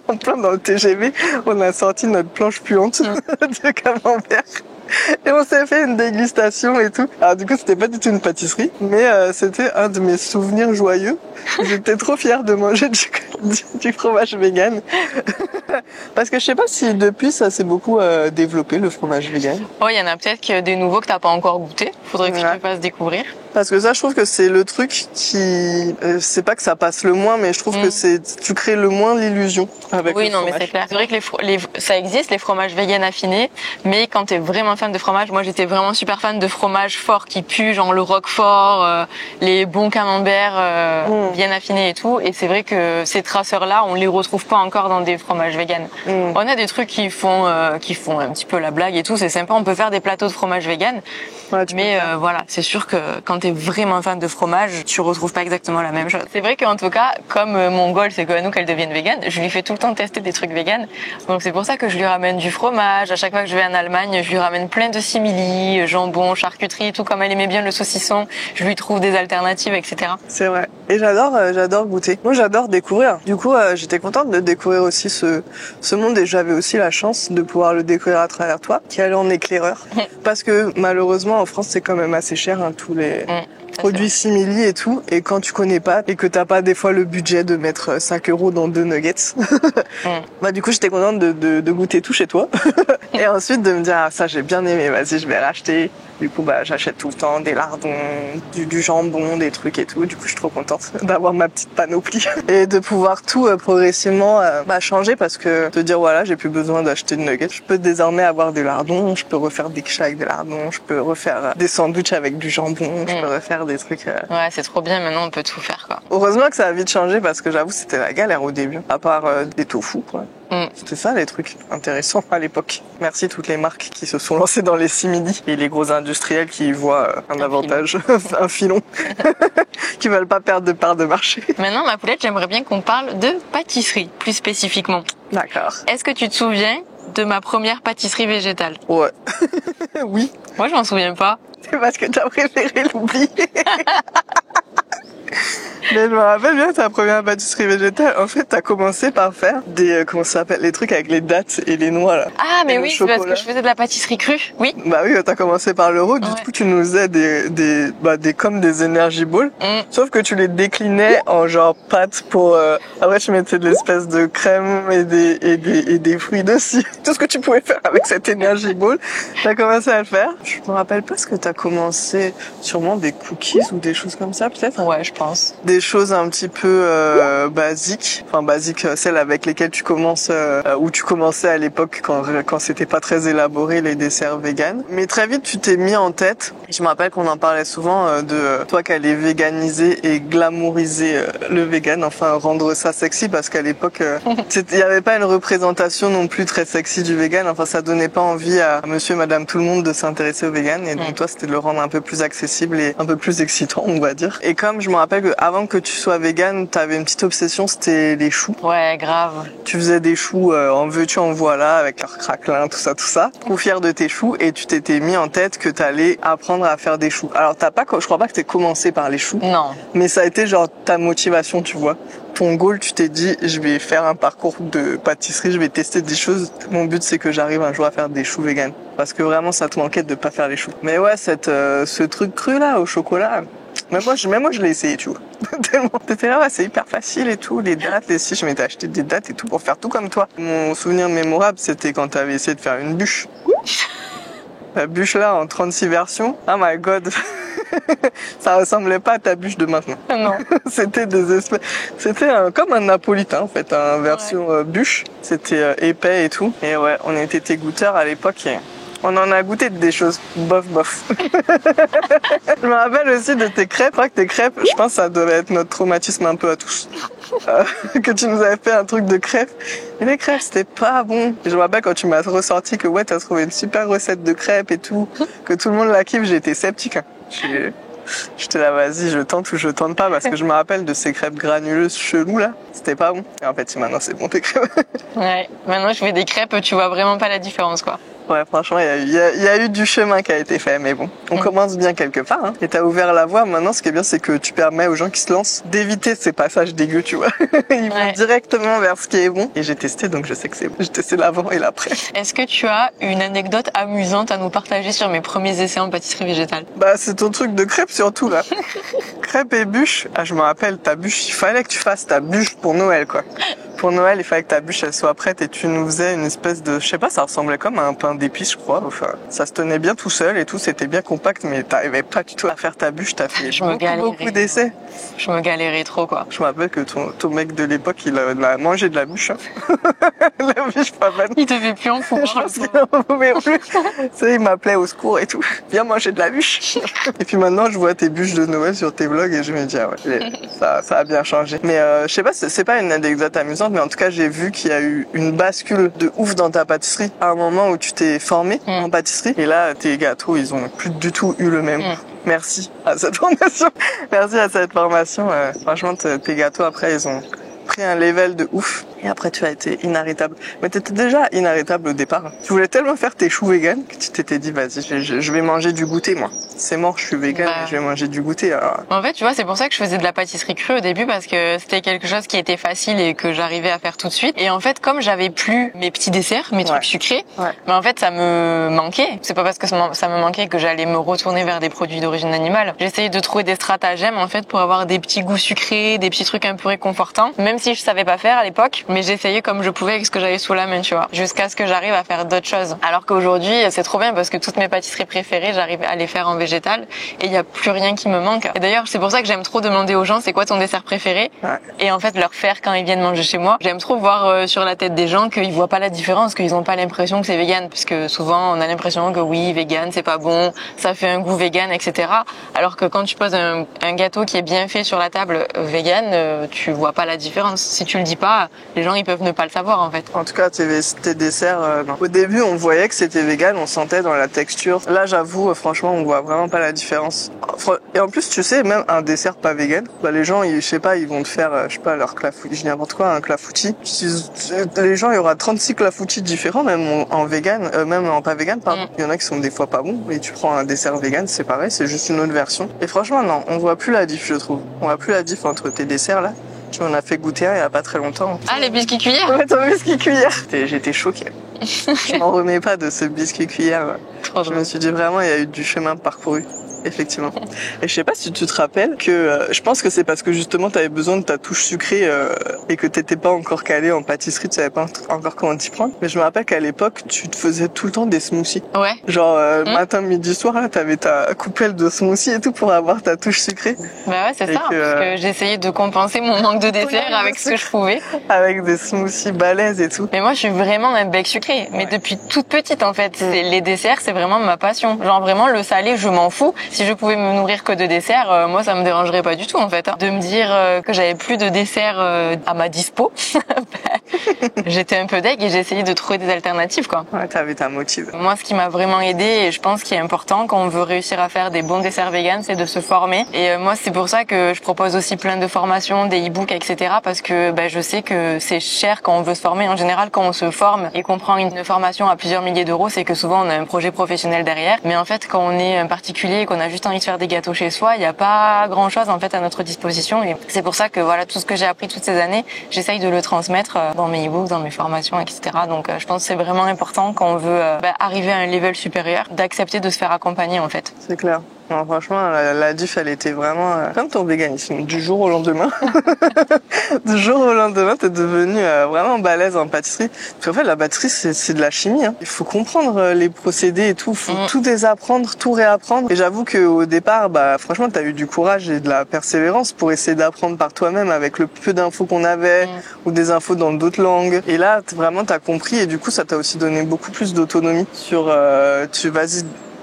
En plein dans le TGV, on a sorti notre planche puante de camembert. Et on s'est fait une dégustation et tout. Alors du coup, c'était pas du tout une pâtisserie, mais c'était un de mes souvenirs joyeux. J'étais trop fière de manger du fromage vegan. Parce que je sais pas si depuis ça s'est beaucoup développé, le fromage vegan. Oh, il y en a peut-être des nouveaux que t'as pas encore goûté. Faudrait que tu te fasses découvrir. Parce que ça, je trouve que c'est le truc qui, c'est pas que ça passe le moins, mais je trouve que tu crées le moins l'illusion avec le fromage. Oui, non, mais c'est clair. C'est vrai que ça existe, les fromages vegan affinés, mais quand t'es vraiment fan de fromage, moi j'étais vraiment super fan de fromage fort qui pue, genre le roquefort, les bons camemberts bien affinés et tout. Et c'est vrai que ces traceurs-là, on les retrouve pas encore dans des fromages vegan. On a des trucs qui font un petit peu la blague et tout, c'est sympa. On peut faire des plateaux de fromage vegan, mais voilà, c'est sûr que quand t'es vraiment fan de fromage, tu retrouves pas exactement la même chose. C'est vrai qu'en tout cas, comme mon goal, c'est que Anouk elle devienne végane, je lui fais tout le temps tester des trucs véganes. Donc c'est pour ça que je lui ramène du fromage. À chaque fois que je vais en Allemagne, je lui ramène plein de simili, jambon, charcuterie, tout comme elle aimait bien le saucisson. Je lui trouve des alternatives, etc. C'est vrai. Et j'adore goûter. Moi, j'adore découvrir. Du coup, j'étais contente de découvrir aussi ce monde et j'avais aussi la chance de pouvoir le découvrir à travers toi, qui allait en éclaireur. Parce que malheureusement, en France, c'est quand même assez cher, tous les produits simili et tout. Et quand tu connais pas et que t'as pas des fois le budget de mettre 5 € dans 2 nuggets, du coup, j'étais contente de goûter tout chez toi. Et ensuite de me dire, ça j'ai bien aimé, vas-y, je vais racheter. Du coup, j'achète tout le temps des lardons, du jambon, des trucs et tout. Du coup, je suis trop contente d'avoir ma petite panoplie et de pouvoir tout progressivement changer parce que te dire, voilà, j'ai plus besoin d'acheter de nuggets. Je peux désormais avoir des lardons, je peux refaire des quiches avec des lardons, je peux refaire des sandwichs avec du jambon, je peux refaire des trucs. Ouais, c'est trop bien, maintenant on peut tout faire, quoi. Heureusement que ça a vite changé parce que j'avoue, c'était la galère au début. À part des tofu, quoi. C'était ça les trucs intéressants à l'époque. Merci toutes les marques qui se sont lancées dans les simili et les gros industriels qui y voient un avantage, un filon, qui veulent pas perdre de part de marché. Maintenant, ma poulette, j'aimerais bien qu'on parle de pâtisserie, plus spécifiquement. D'accord. Est-ce que tu te souviens de ma première pâtisserie végétale? Ouais. Oui. Moi, je m'en souviens pas. C'est parce que t'as préféré l'oublier. Mais je me rappelle bien ta première pâtisserie végétale. En fait, t'as commencé par faire des, comment ça s'appelle, les trucs avec les dattes et les noix, là. Ah, mais Et le oui, c'est parce que chocolat. je faisais de la pâtisserie crue. Oui. Bah oui, t'as commencé par l'euro. Du Ouais. coup, tu nous faisais comme des energy balls. Sauf que tu les déclinais en genre pâtes pour, après tu mettais de l'espèce de crème et des fruits dessus. Tout ce que tu pouvais faire avec cette energy ball. T'as commencé à le faire. Je me rappelle pas ce que t'as commencé. Sûrement des cookies ou des choses comme ça, peut-être. Ouais, je pense. Des choses un petit peu basiques, enfin basiques, celles avec lesquelles tu commences, où tu commençais à l'époque quand c'était pas très élaboré les desserts véganes. Mais très vite tu t'es mis en tête. Je me rappelle qu'on en parlait souvent de toi qui allais véganiser et glamouriser le vegan, enfin rendre ça sexy parce qu'à l'époque il y avait pas une représentation non plus très sexy du vegan. Enfin ça donnait pas envie à Monsieur, Madame, tout le monde de s'intéresser au vegan et donc toi c'était de le rendre un peu plus accessible et un peu plus excitant on va dire. Et comme je me rappelle que avant que tu sois vegan, t'avais une petite obsession, c'était les choux. Ouais, grave. Tu faisais des choux en veux-tu en voilà avec leur craquelin, tout ça. Trop fier de tes choux et tu t'étais mis en tête que t'allais apprendre à faire des choux. Alors je crois pas que t'aies commencé par les choux. Non. Mais ça a été genre ta motivation, tu vois. Ton goal, tu t'es dit, je vais faire un parcours de pâtisserie, je vais tester des choses. Mon but, c'est que j'arrive un jour à faire des choux vegan. Parce que vraiment, ça te manquait de pas faire les choux. Mais ouais, ce truc cru là, au chocolat, même moi, je l'ai essayé, tu vois. Tellement. T'étais là, ouais, c'est hyper facile et tout. Les dattes, je m'étais acheté des dattes et tout pour faire tout comme toi. Mon souvenir mémorable, c'était quand t'avais essayé de faire une bûche. La bûche là, en 36 versions. Oh my god. Ça ressemblait pas à ta bûche de maintenant. Non. C'était comme un napolitain en fait, en version bûche. C'était épais et tout. Et ouais, on était tes goûteurs à l'époque et on en a goûté des choses bof. Je me rappelle aussi de tes crêpes. Je crois que tes crêpes, je pense que ça devait être notre traumatisme un peu à tous. Que tu nous avais fait un truc de crêpes. Et les crêpes, c'était pas bon. Et je me rappelle quand tu m'as ressorti que ouais, t'as trouvé une super recette de crêpes et tout, que tout le monde la kiffe, j'étais sceptique. Hein. J'étais là, vas-y, je tente ou je tente pas, parce que je me rappelle de ces crêpes granuleuses cheloues là, c'était pas bon. Et en fait, maintenant c'est bon tes crêpes. Ouais. Maintenant, je fais des crêpes, tu vois vraiment pas la différence, quoi. Ouais, franchement, il y a eu du chemin qui a été fait, mais bon, on commence bien quelque part. Hein. Et t'as ouvert la voie. Maintenant, ce qui est bien, c'est que tu permets aux gens qui se lancent d'éviter ces passages dégueux, tu vois. Ils vont directement vers ce qui est bon. Et j'ai testé, donc je sais que c'est bon. J'ai testé l'avant et l'après. Est-ce que tu as une anecdote amusante à nous partager sur mes premiers essais en pâtisserie végétale? Bah, c'est ton truc de crêpes surtout, là. Crêpes et bûches. Ah, je me rappelle, ta bûche, il fallait que tu fasses ta bûche pour Noël, quoi. Pour Noël, il fallait que ta bûche elle soit prête et tu nous faisais une espèce de, je sais pas, ça ressemblait comme à un pain d'épices, je crois. Enfin, ça se tenait bien tout seul et tout, c'était bien compact, mais t'arrivais pas du tout à faire ta bûche. T'as fait beaucoup d'essais. Je me galérais trop, quoi. Je me rappelle que ton mec de l'époque, il a mangé de la bûche. Hein. La bûche pas bonne. Il devait plus en pouvoir. Je pense qu'il en pouvait plus. Tu sais, il m'appelait au secours et tout. Viens manger de la bûche. Et puis maintenant, je vois tes bûches de Noël sur tes vlogs et je me dis, ah ouais, ça a bien changé. Mais je sais pas, c'est pas une anecdote amusante, mais en tout cas, j'ai vu qu'il y a eu une bascule de ouf dans ta pâtisserie à un moment où tu t'es formé en pâtisserie. Et là, tes gâteaux, ils ont plus du tout eu le même goût. Merci à cette formation. Merci à cette formation. Franchement, tes gâteaux, après, ils ont pris un level de ouf. Et après, tu as été inarrêtable. Mais t'étais déjà inarrêtable au départ. Tu voulais tellement faire tes choux vegan que tu t'étais dit, vas-y, je vais manger du goûter, moi. C'est mort, je suis vegan et je vais manger du goûter. Alors... En fait, tu vois, c'est pour ça que je faisais de la pâtisserie crue au début, parce que c'était quelque chose qui était facile et que j'arrivais à faire tout de suite. Et en fait, comme j'avais plus mes petits desserts, mes trucs sucrés, mais en fait, ça me manquait. C'est pas parce que ça me manquait que j'allais me retourner vers des produits d'origine animale. J'essayais de trouver des stratagèmes, en fait, pour avoir des petits goûts sucrés, des petits trucs un peu réconfortants, même si je savais pas faire à l'époque. Mais j'essayais comme je pouvais avec ce que j'avais sous la main, tu vois, jusqu'à ce que j'arrive à faire d'autres choses. Alors qu'aujourd'hui, c'est trop bien parce que toutes mes pâtisseries préférées, j'arrive à les faire en végétal et il y a plus rien qui me manque. Et d'ailleurs, c'est pour ça que j'aime trop demander aux gens c'est quoi ton dessert préféré et en fait leur faire quand ils viennent manger chez moi. J'aime trop voir sur la tête des gens qu'ils voient pas la différence, qu'ils ont pas l'impression que c'est vegan, puisque souvent on a l'impression que oui, vegan c'est pas bon, ça fait un goût vegan, etc. Alors que quand tu poses un gâteau qui est bien fait sur la table vegan, tu vois pas la différence. Si tu le dis pas, les les gens ils peuvent ne pas le savoir en fait. En tout cas, tes desserts, non. Au début, on voyait que c'était vegan, on sentait dans la texture. Là, j'avoue, franchement, on voit vraiment pas la différence. Et en plus, tu sais, même un dessert pas vegan, les gens, je sais pas, ils vont te faire, je sais pas, leur clafoutis, je dis n'importe quoi, un clafoutis. Les gens, il y aura 36 clafoutis différents, même en vegan, même en pas vegan, pardon. Il y en a qui sont des fois pas bons, et tu prends un dessert vegan, c'est pareil, c'est juste une autre version. Et franchement, non, on voit plus la diff, je trouve. On voit plus la diff entre tes desserts, là. Tu m'en as fait goûter un il y a pas très longtemps. Ah, les biscuits cuillères? Ouais, ton biscuit cuillère. J'étais choquée. Je m'en remets pas de ce biscuit cuillère. Je me suis dit vraiment, il y a eu du chemin parcouru. Effectivement. Et je sais pas si tu te rappelles que je pense que c'est parce que justement tu avais besoin de ta touche sucrée et que t'étais pas encore calé en pâtisserie, tu savais pas encore comment t'y prendre. Mais je me rappelle qu'à l'époque, tu te faisais tout le temps des smoothies. Ouais. Genre matin, midi, soir, là, t'avais ta coupelle de smoothie et tout pour avoir ta touche sucrée. Bah ouais, c'est ça. Parce que j'essayais de compenser mon manque de dessert avec ce que je pouvais. Avec des smoothies balèzes et tout. Mais moi, je suis vraiment un bec sucré. Mais depuis toute petite, en fait, les desserts, c'est vraiment ma passion. Genre vraiment le salé, je m'en fous. Si je pouvais me nourrir que de desserts, moi ça me dérangerait pas du tout en fait. De me dire que j'avais plus de desserts à ma dispo, j'étais un peu deg et j'ai essayé de trouver des alternatives quoi. Ouais, t'avais ta motive. Moi ce qui m'a vraiment aidé et je pense qu'il est important quand on veut réussir à faire des bons desserts véganes, c'est de se former. Et moi c'est pour ça que je propose aussi plein de formations, des e-books, etc. Parce que je sais que c'est cher quand on veut se former. En général quand on se forme et qu'on prend une formation à plusieurs milliers d'euros, c'est que souvent on a un projet professionnel derrière. Mais en fait quand on est un particulier et qu'on a juste envie de faire des gâteaux chez soi, il n'y a pas grand chose en fait à notre disposition et c'est pour ça que voilà tout ce que j'ai appris toutes ces années, j'essaye de le transmettre dans mes e-books, dans mes formations, etc. Donc je pense que c'est vraiment important quand on veut arriver à un level supérieur, d'accepter de se faire accompagner en fait. C'est clair. Non, franchement, la diff, elle était vraiment comme ton véganisme, du jour au lendemain. Du jour au lendemain, t'es devenu vraiment balèze en pâtisserie. Parce qu'en fait, la pâtisserie, c'est de la chimie. Hein. Il faut comprendre les procédés et tout. Faut tout désapprendre, tout réapprendre. Et j'avoue qu'au départ, franchement, t'as eu du courage et de la persévérance pour essayer d'apprendre par toi-même avec le peu d'infos qu'on avait ou des infos dans d'autres langues. Et là, vraiment, t'as compris et du coup, ça t'a aussi donné beaucoup plus d'autonomie sur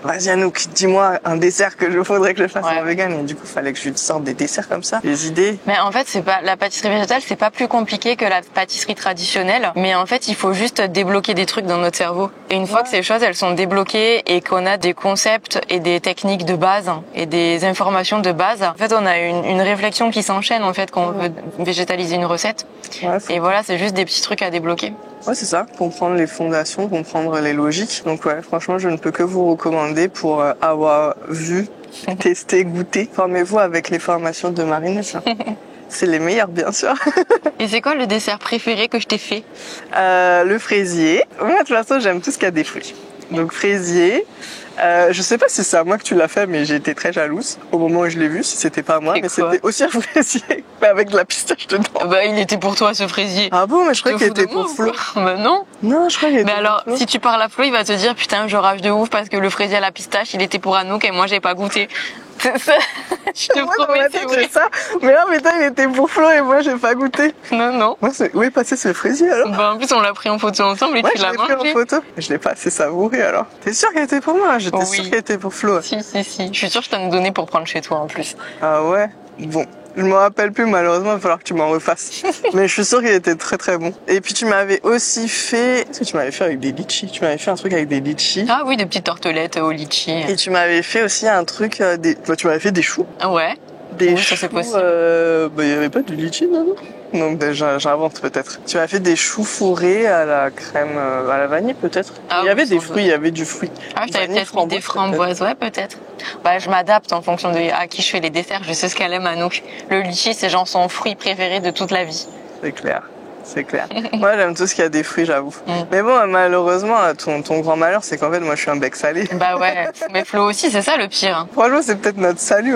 Vas-y Anouk, dis-moi un dessert que je faudrait que je fasse en vegan. Et du coup, fallait que je lui sorte des desserts comme ça, des idées. Mais en fait, c'est pas la pâtisserie végétale, c'est pas plus compliqué que la pâtisserie traditionnelle. Mais en fait, il faut juste débloquer des trucs dans notre cerveau. Et une fois que ces choses, elles sont débloquées et qu'on a des concepts et des techniques de base et des informations de base, en fait, on a une réflexion qui s'enchaîne en fait quand on veut végétaliser une recette. Et voilà, c'est juste des petits trucs à débloquer. Ouais, c'est ça. Comprendre les fondations, comprendre les logiques. Donc ouais, franchement, je ne peux que vous recommander pour avoir vu, testé, goûté. Formez-vous avec les formations de Marine. C'est les meilleurs, bien sûr. Et c'est quoi le dessert préféré que je t'ai fait? Le fraisier. Moi, de toute façon, j'aime tout ce qui a des fruits. Donc fraisier. Je sais pas si c'est à moi que tu l'as fait, mais j'ai été très jalouse au moment où je l'ai vu, si c'était pas à moi, mais c'était aussi un fraisier, mais avec de la pistache dedans. Il était pour toi ce fraisier. Ah bon, mais je croyais qu'il était pour Flo. Non. Non, je crois qu'il était mais alors, si tu parles à Flo, il va te dire putain, je rage de ouf parce que le fraisier à la pistache, il était pour Anouk et moi j'ai pas goûté. Je te promets, c'est vrai. Ça. Mais là, mais toi, il était pour Flo et moi j'ai pas goûté. Non. Moi, où est passé ce fraisier alors? En plus, on l'a pris en photo ensemble et tu l'as mangé. Je l'ai pris en photo. Je l'ai pas assez savouré alors. T'es sûr qu'elle était pour moi? J'étais sûre qu'elle était pour Flo. Si. Je suis sûre que je t'en ai donné pour prendre chez toi en plus. Ah ouais? Bon. Je me rappelle plus, malheureusement, il va falloir que tu m'en refasses. Mais je suis sûre qu'il était très très bon. Et puis tu m'avais aussi fait... Qu'est-ce que tu m'avais fait avec des litchis? Tu m'avais fait un truc avec des litchis. Ah oui, des petites tortelettes au litchi. Et tu m'avais fait aussi un truc... tu m'avais fait des choux. Ah ouais. Des choux, ça c'est possible. Il y avait pas de litchi, non? Donc j'invente peut-être. Tu m'as fait des choux fourrés à la crème, à la vanille peut-être. Il y avait des fruits, il y avait du fruit. Ah, je t'avais peut-être mis des framboises, ouais peut-être. Je m'adapte en fonction de à qui je fais les desserts. Je sais ce qu'elle aime Anouk. Le litchi, c'est genre son fruit préféré de toute la vie. C'est clair. C'est clair. Moi, j'aime tout ce qui a des fruits, j'avoue. Mais bon, malheureusement, ton grand malheur, c'est qu'en fait, moi, je suis un bec salé. Bah ouais. Mais Flo aussi, c'est ça le pire. Franchement, c'est peut-être notre salut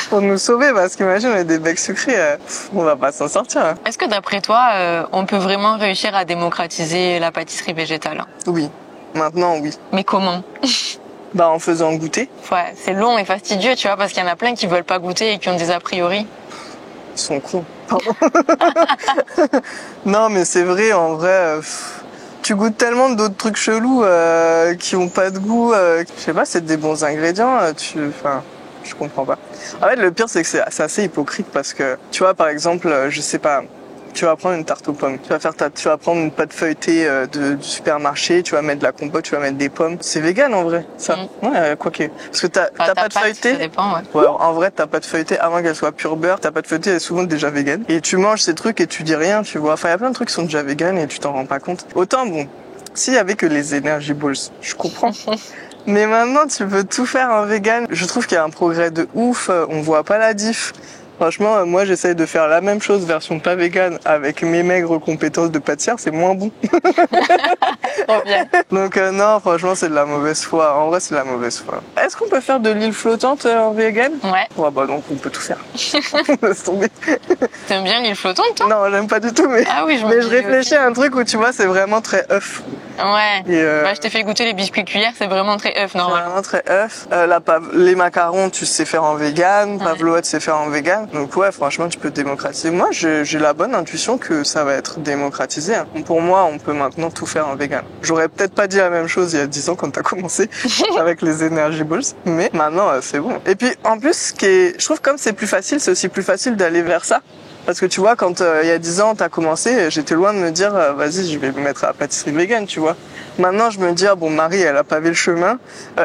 pour nous sauver, parce qu'imagine, on a des becs sucrés, on va pas s'en sortir. Est-ce que d'après toi, on peut vraiment réussir à démocratiser la pâtisserie végétale? Oui. Maintenant, oui. Mais comment? En faisant goûter. Ouais, c'est long et fastidieux, tu vois, parce qu'il y en a plein qui veulent pas goûter et qui ont des a priori. Ils sont cons. Pardon. Non, mais c'est vrai, en vrai, tu goûtes tellement d'autres trucs chelous qui ont pas de goût. Je sais pas, c'est des bons ingrédients. Je comprends pas. En fait, le pire, c'est que c'est assez hypocrite parce que, tu vois, par exemple, je sais pas, tu vas prendre une tarte aux pommes. Tu vas prendre une pâte feuilletée du supermarché, tu vas mettre de la compote, tu vas mettre des pommes. C'est vegan en vrai, ça. Ouais, quoi que. Parce que ta pâte feuilletée. Ça dépend, ouais. Ouais, en vrai, ta pâte feuilletée, avant qu'elle soit pure beurre, ta pâte feuilletée elle est souvent déjà vegan. Et tu manges ces trucs et tu dis rien, tu vois. Enfin, il y a plein de trucs qui sont déjà vegan et tu t'en rends pas compte. Autant, bon, s'il y avait que les Energy Balls, je comprends. Mais maintenant, tu peux tout faire en vegan. Je trouve qu'il y a un progrès de ouf. On voit pas la diff. Franchement, moi, j'essaye de faire la même chose version pas vegan avec mes maigres compétences de pâtissière. C'est moins bon. Trop bien. Donc non, franchement, c'est de la mauvaise foi. En vrai, c'est de la mauvaise foi. Est-ce qu'on peut faire de l'île flottante en vegan? Ouais. Ouais, bah donc on peut tout faire. Laisse tomber. T'aimes bien l'île flottante, toi? Non, j'aime pas du tout, mais Ah oui, je réfléchis à un truc où tu vois, c'est vraiment très œuf. Ouais. Et Bah, je t'ai fait goûter les biscuits cuillères, c'est vraiment très œuf, c'est normalement. vraiment très œuf. Les macarons, tu sais faire en vegan. Pavlova, tu sais faire en vegan. Donc ouais, franchement, tu peux démocratiser. Moi, j'ai la bonne intuition que ça va être démocratisé. Hein. Pour moi, on peut maintenant tout faire en vegan. J'aurais peut-être pas dit la même chose il y a 10 ans quand t'as commencé avec les Energy Balls, mais maintenant, c'est bon. Et puis, en plus, je trouve comme c'est plus facile, c'est aussi plus facile d'aller vers ça. Parce que tu vois, quand il y a 10 ans, t'as commencé, j'étais loin de me dire, vas-y, je vais me mettre à la pâtisserie vegan, tu vois. Maintenant, je me dis, ah bon, Marie, elle a pavé le chemin,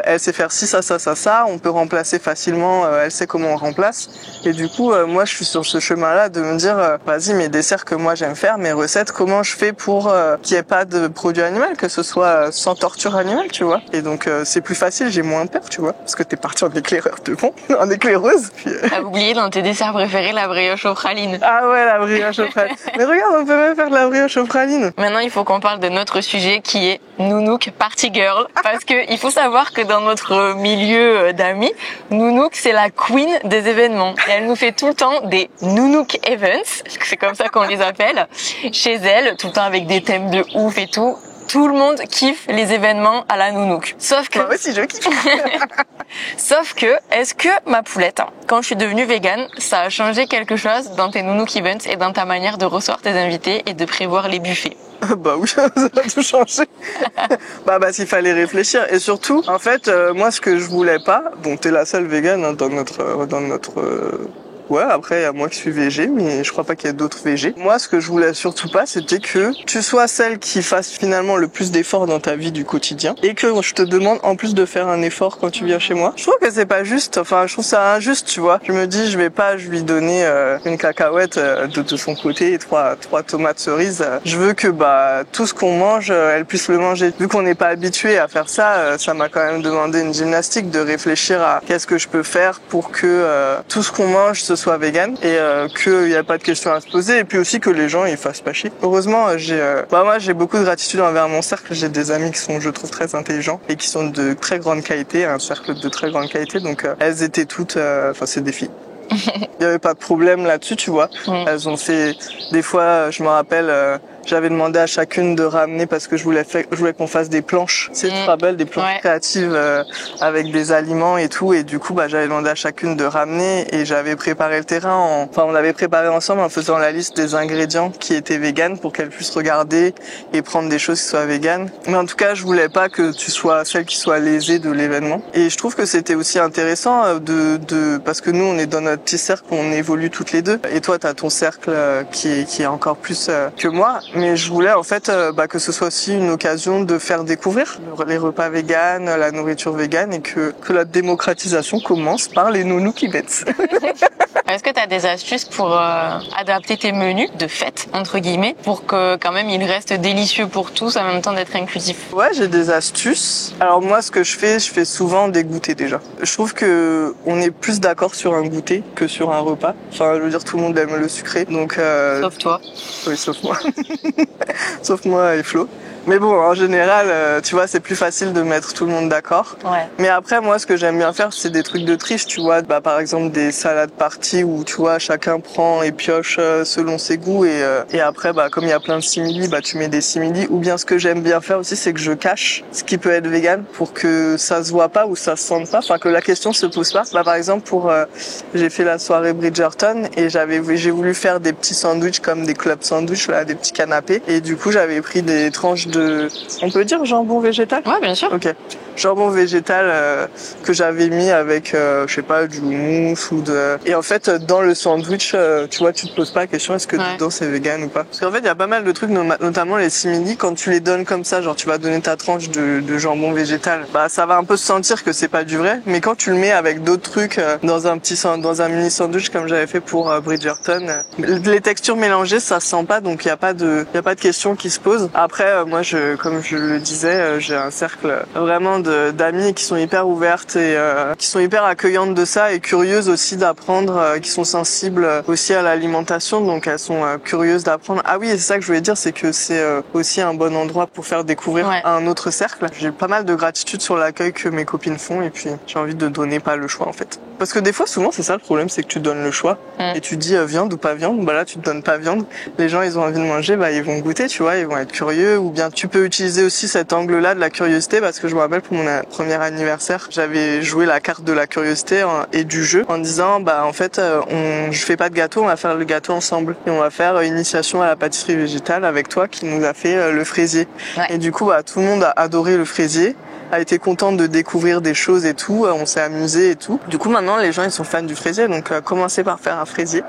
elle sait faire ci, ça, on peut remplacer facilement, elle sait comment on remplace. Et du coup, moi, je suis sur ce chemin-là de me dire, vas-y, mes desserts que moi j'aime faire, mes recettes, comment je fais pour qu'il n'y ait pas de produit animal, que ce soit sans torture animale, tu vois. Et donc, c'est plus facile, j'ai moins peur, tu vois, parce que t'es parti en éclaireur de fond, en éclaireuse. Puis, T'as oublié dans tes desserts préférés la brioche aux pralines. Ah ouais, la brioche aux pralines. Mais regarde, on peut même faire de la brioche aux pralines. Maintenant, il faut qu'on parle de notre sujet qui est Nounouk Party Girl. Parce que il faut savoir que dans notre milieu d'amis, Nounouk, c'est la queen des événements. Et elle nous fait tout le temps des Nounouk Events. C'est comme ça qu'on les appelle. Chez elle, tout le temps avec des thèmes de ouf et tout. Tout le monde kiffe les événements à la Nounouk. Sauf que... Moi aussi, je kiffe. Sauf que, est-ce que ma poulette, quand je suis devenue végane, ça a changé quelque chose dans tes Nounouk Events et dans ta manière de recevoir tes invités et de prévoir les buffets? Bah oui, ça a tout changé. Bah s'il fallait réfléchir. Et surtout, en fait, moi, ce que je voulais pas, bon, t'es la seule végane hein, dans notre ouais, après, il y a moi qui suis végé, mais je crois pas qu'il y ait d'autres végés. Moi, ce que je voulais surtout pas, c'était que tu sois celle qui fasse finalement le plus d'efforts dans ta vie du quotidien et que je te demande en plus de faire un effort quand tu viens chez moi. Je trouve que c'est pas juste, enfin, je trouve ça injuste, tu vois. Je me dis, je vais pas lui donner une cacahuète de son côté et trois tomates cerises. Je veux que, tout ce qu'on mange, elle puisse le manger. Vu qu'on n'est pas habitué à faire ça, ça m'a quand même demandé une gymnastique de réfléchir à qu'est-ce que je peux faire pour que tout ce qu'on mange soit vegan et qu'il n'y a pas de questions à se poser et puis aussi que les gens ils fassent pas chier. Heureusement moi j'ai beaucoup de gratitude envers mon cercle, j'ai des amis qui sont je trouve très intelligents et qui sont de très grande qualité, un cercle de très grande qualité donc elles étaient toutes, c'est des filles. Il n'y avait pas de problème là-dessus, tu vois. Elles ont fait, des fois, je me rappelle, j'avais demandé à chacune de ramener parce que je voulais qu'on fasse des planches, c'est belle, des planches créatives avec des aliments et tout. Et du coup, j'avais demandé à chacune de ramener et j'avais préparé le terrain. On l'avait préparé ensemble en faisant la liste des ingrédients qui étaient véganes pour qu'elles puissent regarder et prendre des choses qui soient véganes. Mais en tout cas, je voulais pas que tu sois celle qui soit lésée de l'événement. Et je trouve que c'était aussi intéressant parce que nous, on est dans notre petit cercle, on évolue toutes les deux. Et toi, t'as ton cercle qui est encore plus que moi. Mais je voulais en fait que ce soit aussi une occasion de faire découvrir les repas véganes, la nourriture végane et que la démocratisation commence par les Nounouk Events. Est-ce que tu as des astuces pour adapter tes menus de fête, entre guillemets, pour que quand même ils restent délicieux pour tous en même temps d'être inclusifs? Ouais, j'ai des astuces. Alors moi, ce que je fais souvent des goûters déjà. Je trouve que on est plus d'accord sur un goûter que sur un repas. Enfin, je veux dire, tout le monde aime le sucré, donc... Sauf toi. Oui, sauf moi. Sauf moi et Flo. Mais bon, en général, tu vois, c'est plus facile de mettre tout le monde d'accord. Ouais. Mais après, moi, ce que j'aime bien faire, c'est des trucs de triche, tu vois. Par exemple, des salades parties où, tu vois, chacun prend et pioche selon ses goûts. Et après, comme il y a plein de simili, tu mets des simili. Ou bien, ce que j'aime bien faire aussi, c'est que je cache ce qui peut être vegan pour que ça se voit pas ou ça se sente pas. Enfin, que la question se pose pas. Par exemple, j'ai fait la soirée Bridgerton et j'ai voulu faire des petits sandwichs comme des club sandwichs, là, des petits canapés. Et du coup, j'avais pris des tranches on peut dire jambon végétal? Ouais, bien sûr. Ok. Jambon végétal que j'avais mis avec, je sais pas, du houmous ou de... Et en fait, dans le sandwich, tu vois, tu te poses pas la question est-ce que dedans c'est vegan ou pas. Parce qu'en fait, il y a pas mal de trucs, notamment les simili, quand tu les donnes comme ça, genre tu vas donner ta tranche de jambon végétal, bah ça va un peu se sentir que c'est pas du vrai. Mais quand tu le mets avec d'autres trucs dans un mini sandwich comme j'avais fait pour Bridgerton, les textures mélangées, ça se sent pas, donc il y a pas de question qui se pose. Après, moi, comme je le disais, j'ai un cercle vraiment d'amis qui sont hyper ouvertes et qui sont hyper accueillantes de ça et curieuses aussi d'apprendre, qui sont sensibles aussi à l'alimentation, donc elles sont curieuses d'apprendre. Ah oui, et c'est ça que je voulais dire, c'est que c'est aussi un bon endroit pour faire découvrir à un autre cercle. J'ai pas mal de gratitude sur l'accueil que mes copines font et puis j'ai envie de donner pas le choix en fait. Parce que des fois, souvent, c'est ça le problème, c'est que tu donnes le choix et tu dis viande ou pas viande. Bah là, tu te donnes pas viande. Les gens, ils ont envie de manger, bah ils vont goûter, tu vois, ils vont être curieux. Ou bien tu peux utiliser aussi cet angle-là de la curiosité, parce que je me rappelle pour mon premier anniversaire, j'avais joué la carte de la curiosité et du jeu en disant bah en fait, je fais pas de gâteau, on va faire le gâteau ensemble et on va faire initiation à la pâtisserie végétale avec toi qui nous a fait le fraisier. Ouais. Et du coup, bah tout le monde a adoré le fraisier, a été contente de découvrir des choses et tout, on s'est amusé et tout. Du coup, maintenant, les gens, ils sont fans du fraisier, donc commencez par faire un fraisier.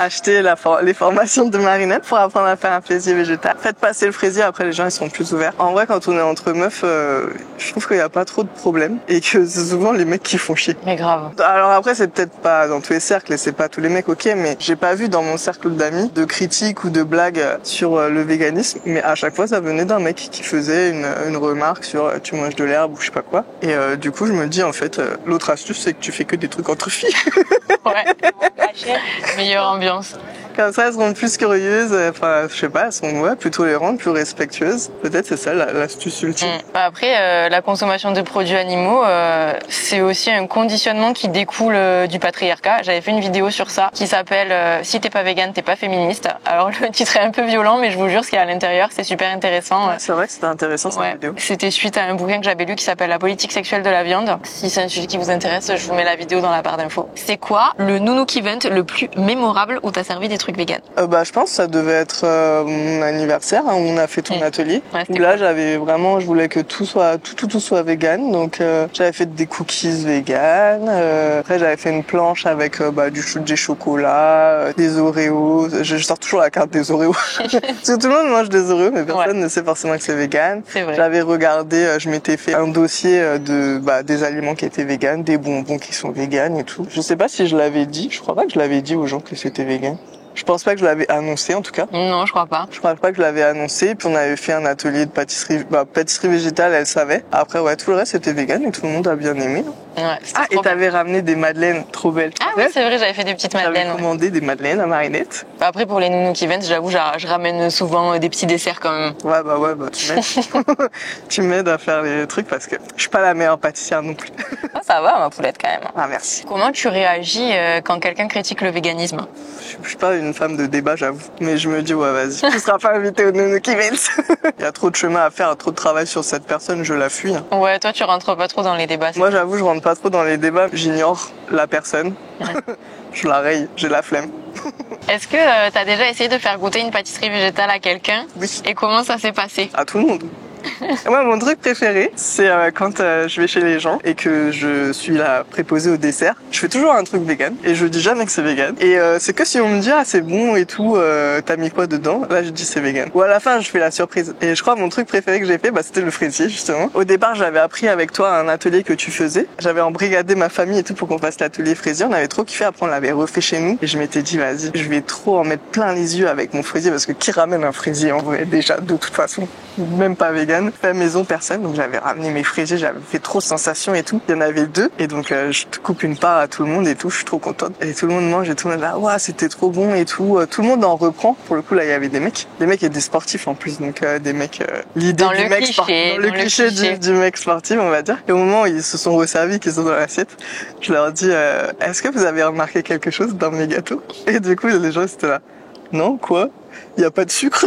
Achetez les formations de Marinette pour apprendre à faire un fraisier végétal. Faites passer le fraisier, après les gens, ils sont plus ouverts. En vrai, quand on est entre meufs, je trouve qu'il n'y a pas trop de problèmes et que c'est souvent les mecs qui font chier. Mais grave. Alors après, c'est peut-être pas dans tous les cercles et c'est pas tous les mecs, ok, mais j'ai pas vu dans mon cercle d'amis de critiques ou de blagues sur le véganisme, mais à chaque fois, ça venait d'un mec qui faisait une remarque sur tu manges de l'herbe ou je sais pas quoi. Et du coup, je me dis en fait, l'autre astuce, c'est que tu fais que des trucs entre filles. Ouais. Meilleure ambiance. Comme ça, elles seront plus curieuses, enfin, je sais pas, elles sont plus tolérantes, plus respectueuses. Peut-être c'est ça l'astuce ultime. Après, la consommation de produits animaux, c'est aussi un conditionnement qui découle du patriarcat. J'avais fait une vidéo sur ça qui s'appelle Si t'es pas végane, t'es pas féministe. Alors le titre est un peu violent, mais je vous jure, ce qu'il y a à l'intérieur, c'est super intéressant. C'est vrai que c'était intéressant cette vidéo. C'était suite à un bouquin que j'avais lu qui s'appelle La politique sexuelle de la viande. Si c'est un sujet qui vous intéresse, je vous mets la vidéo dans la barre d'infos. C'est quoi le nounouk event le plus mémorable où t'as servi des trucs véganes? Bah, je pense que ça devait être mon anniversaire, où on a fait ton atelier. Ouais, où là, je voulais que tout soit vegan. Donc, j'avais fait des cookies vegan. Après, j'avais fait une planche avec des chocolats, des Oreos. Je sors toujours la carte des Oreos. Parce que tout le monde mange des Oreos, mais personne ne sait forcément que c'est vegan. C'est vrai. J'avais regardé, je m'étais fait un dossier des aliments qui étaient vegan, des bonbons qui sont vegan et tout. Je sais pas si je l'avais dit. Je crois pas que je l'avais dit aux gens que c'était vegan. Je pense pas que je l'avais annoncé en tout cas. Non, je crois pas. Je crois pas que je l'avais annoncé. Puis on avait fait un atelier de pâtisserie végétale, elle savait. Après tout le reste c'était vegan et tout le monde a bien aimé. Ouais, et t'avais ramené des madeleines trop belles. Ah oui, c'est vrai, j'avais fait des petites madeleines. J'avais commandé des madeleines à Marinette. Après pour les nounouk events, j'avoue, je ramène souvent des petits desserts quand même. Ouais, tu m'aides. Tu m'aides à faire les trucs parce que je suis pas la meilleure pâtissière non plus. Ah, ça va, ma poulette quand même. Ah, merci. Comment tu réagis quand quelqu'un critique le véganisme? Je suis pas une femme de débat, j'avoue. Mais je me dis, ouais, vas-y, tu seras pas invité au nounouk events. Il y a trop de chemin à faire, trop de travail sur cette personne, je la fuis. Ouais, toi, tu rentres pas trop dans les débats. Moi, j'avoue, je rentre pas trop dans les débats. J'ignore la personne. Ouais. Je la raye, j'ai la flemme. Est-ce que t'as déjà essayé de faire goûter une pâtisserie végétale à quelqu'un? Oui. Et comment ça s'est passé? À tout le monde. Moi, mon truc préféré, c'est quand je vais chez les gens et que je suis là préposée au dessert. Je fais toujours un truc vegan et je dis jamais que c'est vegan. Et c'est que si on me dit ah c'est bon et tout, t'as mis quoi dedans? Là je dis c'est vegan. Ou à la fin je fais la surprise. Et je crois mon truc préféré que j'ai fait, c'était le fraisier justement. Au départ j'avais appris avec toi un atelier que tu faisais. J'avais embrigadé ma famille et tout pour qu'on fasse l'atelier fraisier. On avait trop kiffé. Après on l'avait refait chez nous et je m'étais dit vas-y, je vais trop en mettre plein les yeux avec mon fraisier parce que qui ramène un fraisier en vrai déjà de toute façon, même pas vegan. Fait maison personne, donc j'avais ramené mes fraisiers, j'avais fait trop sensation et tout. Il y en avait 2 et donc je te coupe une part à tout le monde et tout. Je suis trop contente et tout le monde mange et tout le monde là, ouais c'était trop bon et tout. Tout le monde en reprend. Pour le coup là il y avait des mecs et des sportifs en plus, donc des mecs. L'idée dans du le mec cliché, dans le cliché du mec sportif on va dire. Et au moment où ils se sont resservis, qu'ils sont dans l'assiette, je leur dis est-ce que vous avez remarqué quelque chose dans mes gâteaux? Et du coup les gens étaient là, non quoi? Il y a pas de sucre.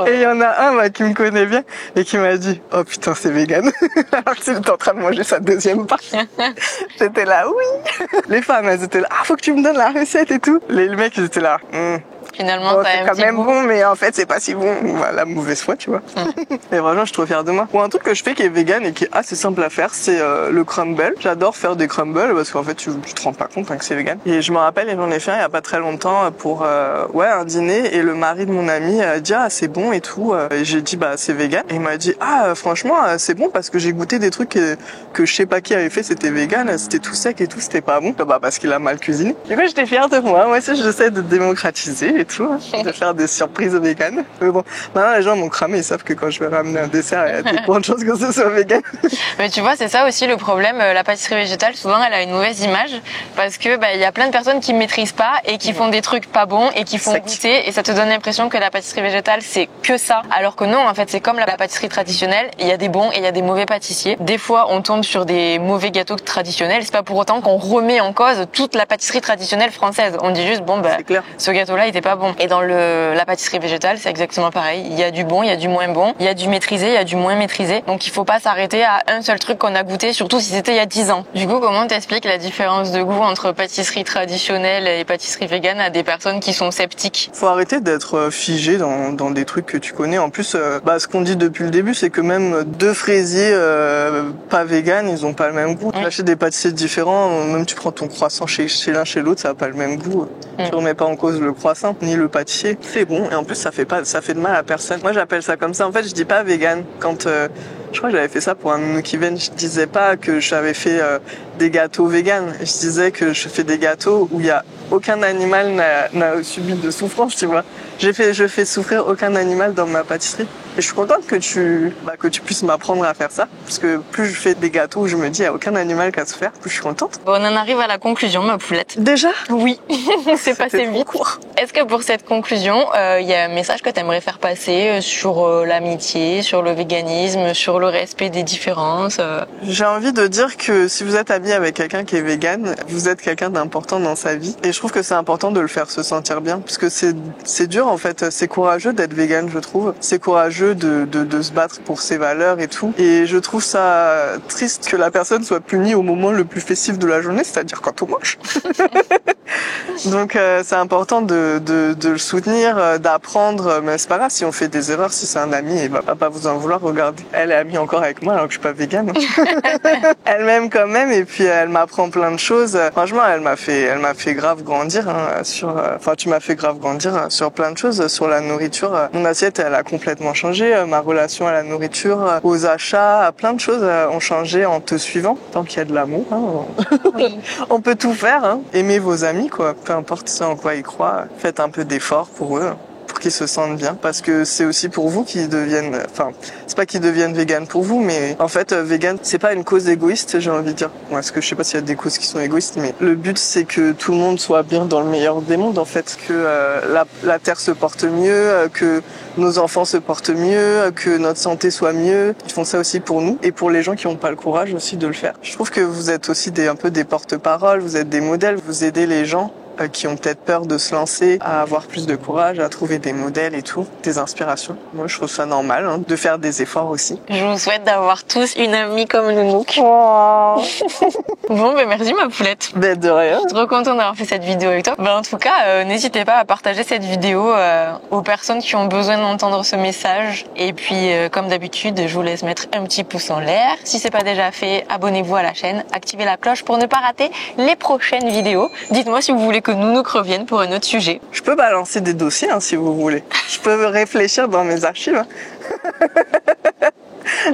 Et il y en a un qui me connaît bien et qui m'a dit oh putain c'est vegan alors qu'il était en train de manger sa deuxième part. J'étais là oui. Les femmes elles étaient là ah faut que tu me donnes la recette et tout. Les mecs ils étaient là Finalement, Bon, t'as c'est un quand petit même goût. bon, mais en fait, c'est pas si bon. Voilà, mauvaise foi, tu vois. Et vraiment, je suis trop fière de moi. Bon, un truc que je fais qui est vegan et qui est assez simple à faire, c'est le crumble. J'adore faire des crumbles parce qu'en fait, tu te rends pas compte que c'est vegan. Et je me rappelle, et j'en ai fait un il y a pas très longtemps pour un dîner. Et le mari de mon ami a dit ah c'est bon et tout. Et j'ai dit bah c'est vegan. Et il m'a dit ah franchement c'est bon parce que j'ai goûté des trucs que je sais pas qui avait fait, c'était vegan, c'était tout sec et tout, c'était pas bon. Bah parce qu'il a mal cuisiné. Du coup, j'étais fière de moi. Moi aussi, j'essaie de démocratiser et tout, de faire des surprises véganes. Mais bon, maintenant les gens m'ont cramé, ils savent que quand je vais ramener un dessert, il y a des grandes chances que ce soit vegan. Mais tu vois, c'est ça aussi le problème. La pâtisserie végétale, souvent, elle a une mauvaise image parce que il y a plein de personnes qui maîtrisent pas et qui font des trucs pas bons et qui font goûter et ça te donne l'impression que la pâtisserie végétale c'est que ça. Alors que non, en fait, c'est comme la pâtisserie traditionnelle. Il y a des bons et il y a des mauvais pâtissiers. Des fois, on tombe sur des mauvais gâteaux traditionnels. C'est pas pour autant qu'on remet en cause toute la pâtisserie traditionnelle française. On dit juste ce gâteau-là, il était pas bon. Et dans la pâtisserie végétale, c'est exactement pareil. Il y a du bon, il y a du moins bon, il y a du maîtrisé, il y a du moins maîtrisé. Donc il faut pas s'arrêter à un seul truc qu'on a goûté, surtout si c'était il y a 10 ans. Du coup, comment t'expliques la différence de goût entre pâtisserie traditionnelle et pâtisserie végane à des personnes qui sont sceptiques? Faut arrêter d'être figé dans des trucs que tu connais. En plus, ce qu'on dit depuis le début, c'est que même deux fraisiers pas véganes, ils ont pas le même goût. Tu achètes des pâtissiers différents, même tu prends ton croissant chez l'un chez l'autre, ça a pas le même goût. Tu remets pas en cause le croissant ni le pâtissier. C'est bon et en plus ça fait de mal à personne. Moi j'appelle ça comme ça. En fait, je dis pas vegan quand je crois que j'avais fait ça pour un Nookie Event. Je disais pas que j'avais fait des gâteaux véganes. Je disais que je fais des gâteaux où il y a aucun animal n'a subi de souffrance, tu vois. Je fais souffrir aucun animal dans ma pâtisserie. Et je suis contente que tu puisses m'apprendre à faire ça. Parce que plus je fais des gâteaux où je me dis il n'y a aucun animal qui a souffert, plus je suis contente. Bon, on en arrive à la conclusion, ma poulette. Déjà? Oui, c'est passé vite. Est-ce que pour cette conclusion, il y a un message que tu aimerais faire passer sur l'amitié, sur le véganisme, sur le respect des différences? J'ai envie de dire que si vous êtes ami avec quelqu'un qui est vegan, vous êtes quelqu'un d'important dans sa vie. Et je trouve que c'est important de le faire se sentir bien. Parce que c'est dur en fait. C'est courageux d'être vegan, je trouve. C'est courageux de se battre pour ses valeurs et tout. Et je trouve ça triste que la personne soit punie au moment le plus festif de la journée, c'est-à-dire quand on mange. Donc c'est important de le soutenir, d'apprendre, mais c'est pas grave si on fait des erreurs, si c'est un ami, il va pas vous en vouloir. Regardez, elle est amie encore avec moi alors que je suis pas végane. Elle m'aime quand même et puis elle m'apprend plein de choses. Franchement, elle m'a fait grave grandir tu m'as fait grave grandir sur plein de choses, sur la nourriture. Mon assiette, elle a complètement changé, ma relation à la nourriture, aux achats, plein de choses ont changé en te suivant. Tant qu'il y a de l'amour, Oui. on peut tout faire. Aimez vos amis, quoi. Peu importe ce en quoi ils croient, faites un peu d'effort pour eux, pour qu'ils se sentent bien. Parce que c'est aussi pour vous qu'ils deviennent... c'est pas qu'ils deviennent véganes pour vous, mais en fait, vegan, c'est pas une cause égoïste, j'ai envie de dire. Parce que je sais pas s'il y a des causes qui sont égoïstes, mais le but, c'est que tout le monde soit bien dans le meilleur des mondes, en fait. Que la Terre se porte mieux, que nos enfants se portent mieux, que notre santé soit mieux. Ils font ça aussi pour nous et pour les gens qui n'ont pas le courage aussi de le faire. Je trouve que vous êtes aussi un peu des porte-paroles, vous êtes des modèles, vous aidez les gens qui ont peut-être peur de se lancer, à avoir plus de courage, à trouver des modèles et tout, des inspirations. Moi, je trouve ça normal de faire des efforts aussi. Je vous souhaite d'avoir tous une amie comme Nounouk. Oh. Bon, merci ma poulette. De rien. Je suis trop contente d'avoir fait cette vidéo avec toi. En tout cas, n'hésitez pas à partager cette vidéo aux personnes qui ont besoin d'entendre ce message. Et puis, comme d'habitude, je vous laisse mettre un petit pouce en l'air. Si c'est pas déjà fait, abonnez-vous à la chaîne, activez la cloche pour ne pas rater les prochaines vidéos. Dites-moi si vous voulez que Nounouk revienne pour un autre sujet. Je peux balancer des dossiers si vous voulez. Je peux réfléchir dans mes archives.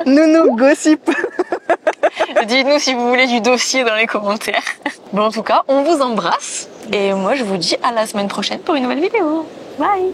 Nounouk gossip. Dites-nous si vous voulez du dossier dans les commentaires. En tout cas, on vous embrasse. Et moi, je vous dis à la semaine prochaine pour une nouvelle vidéo. Bye!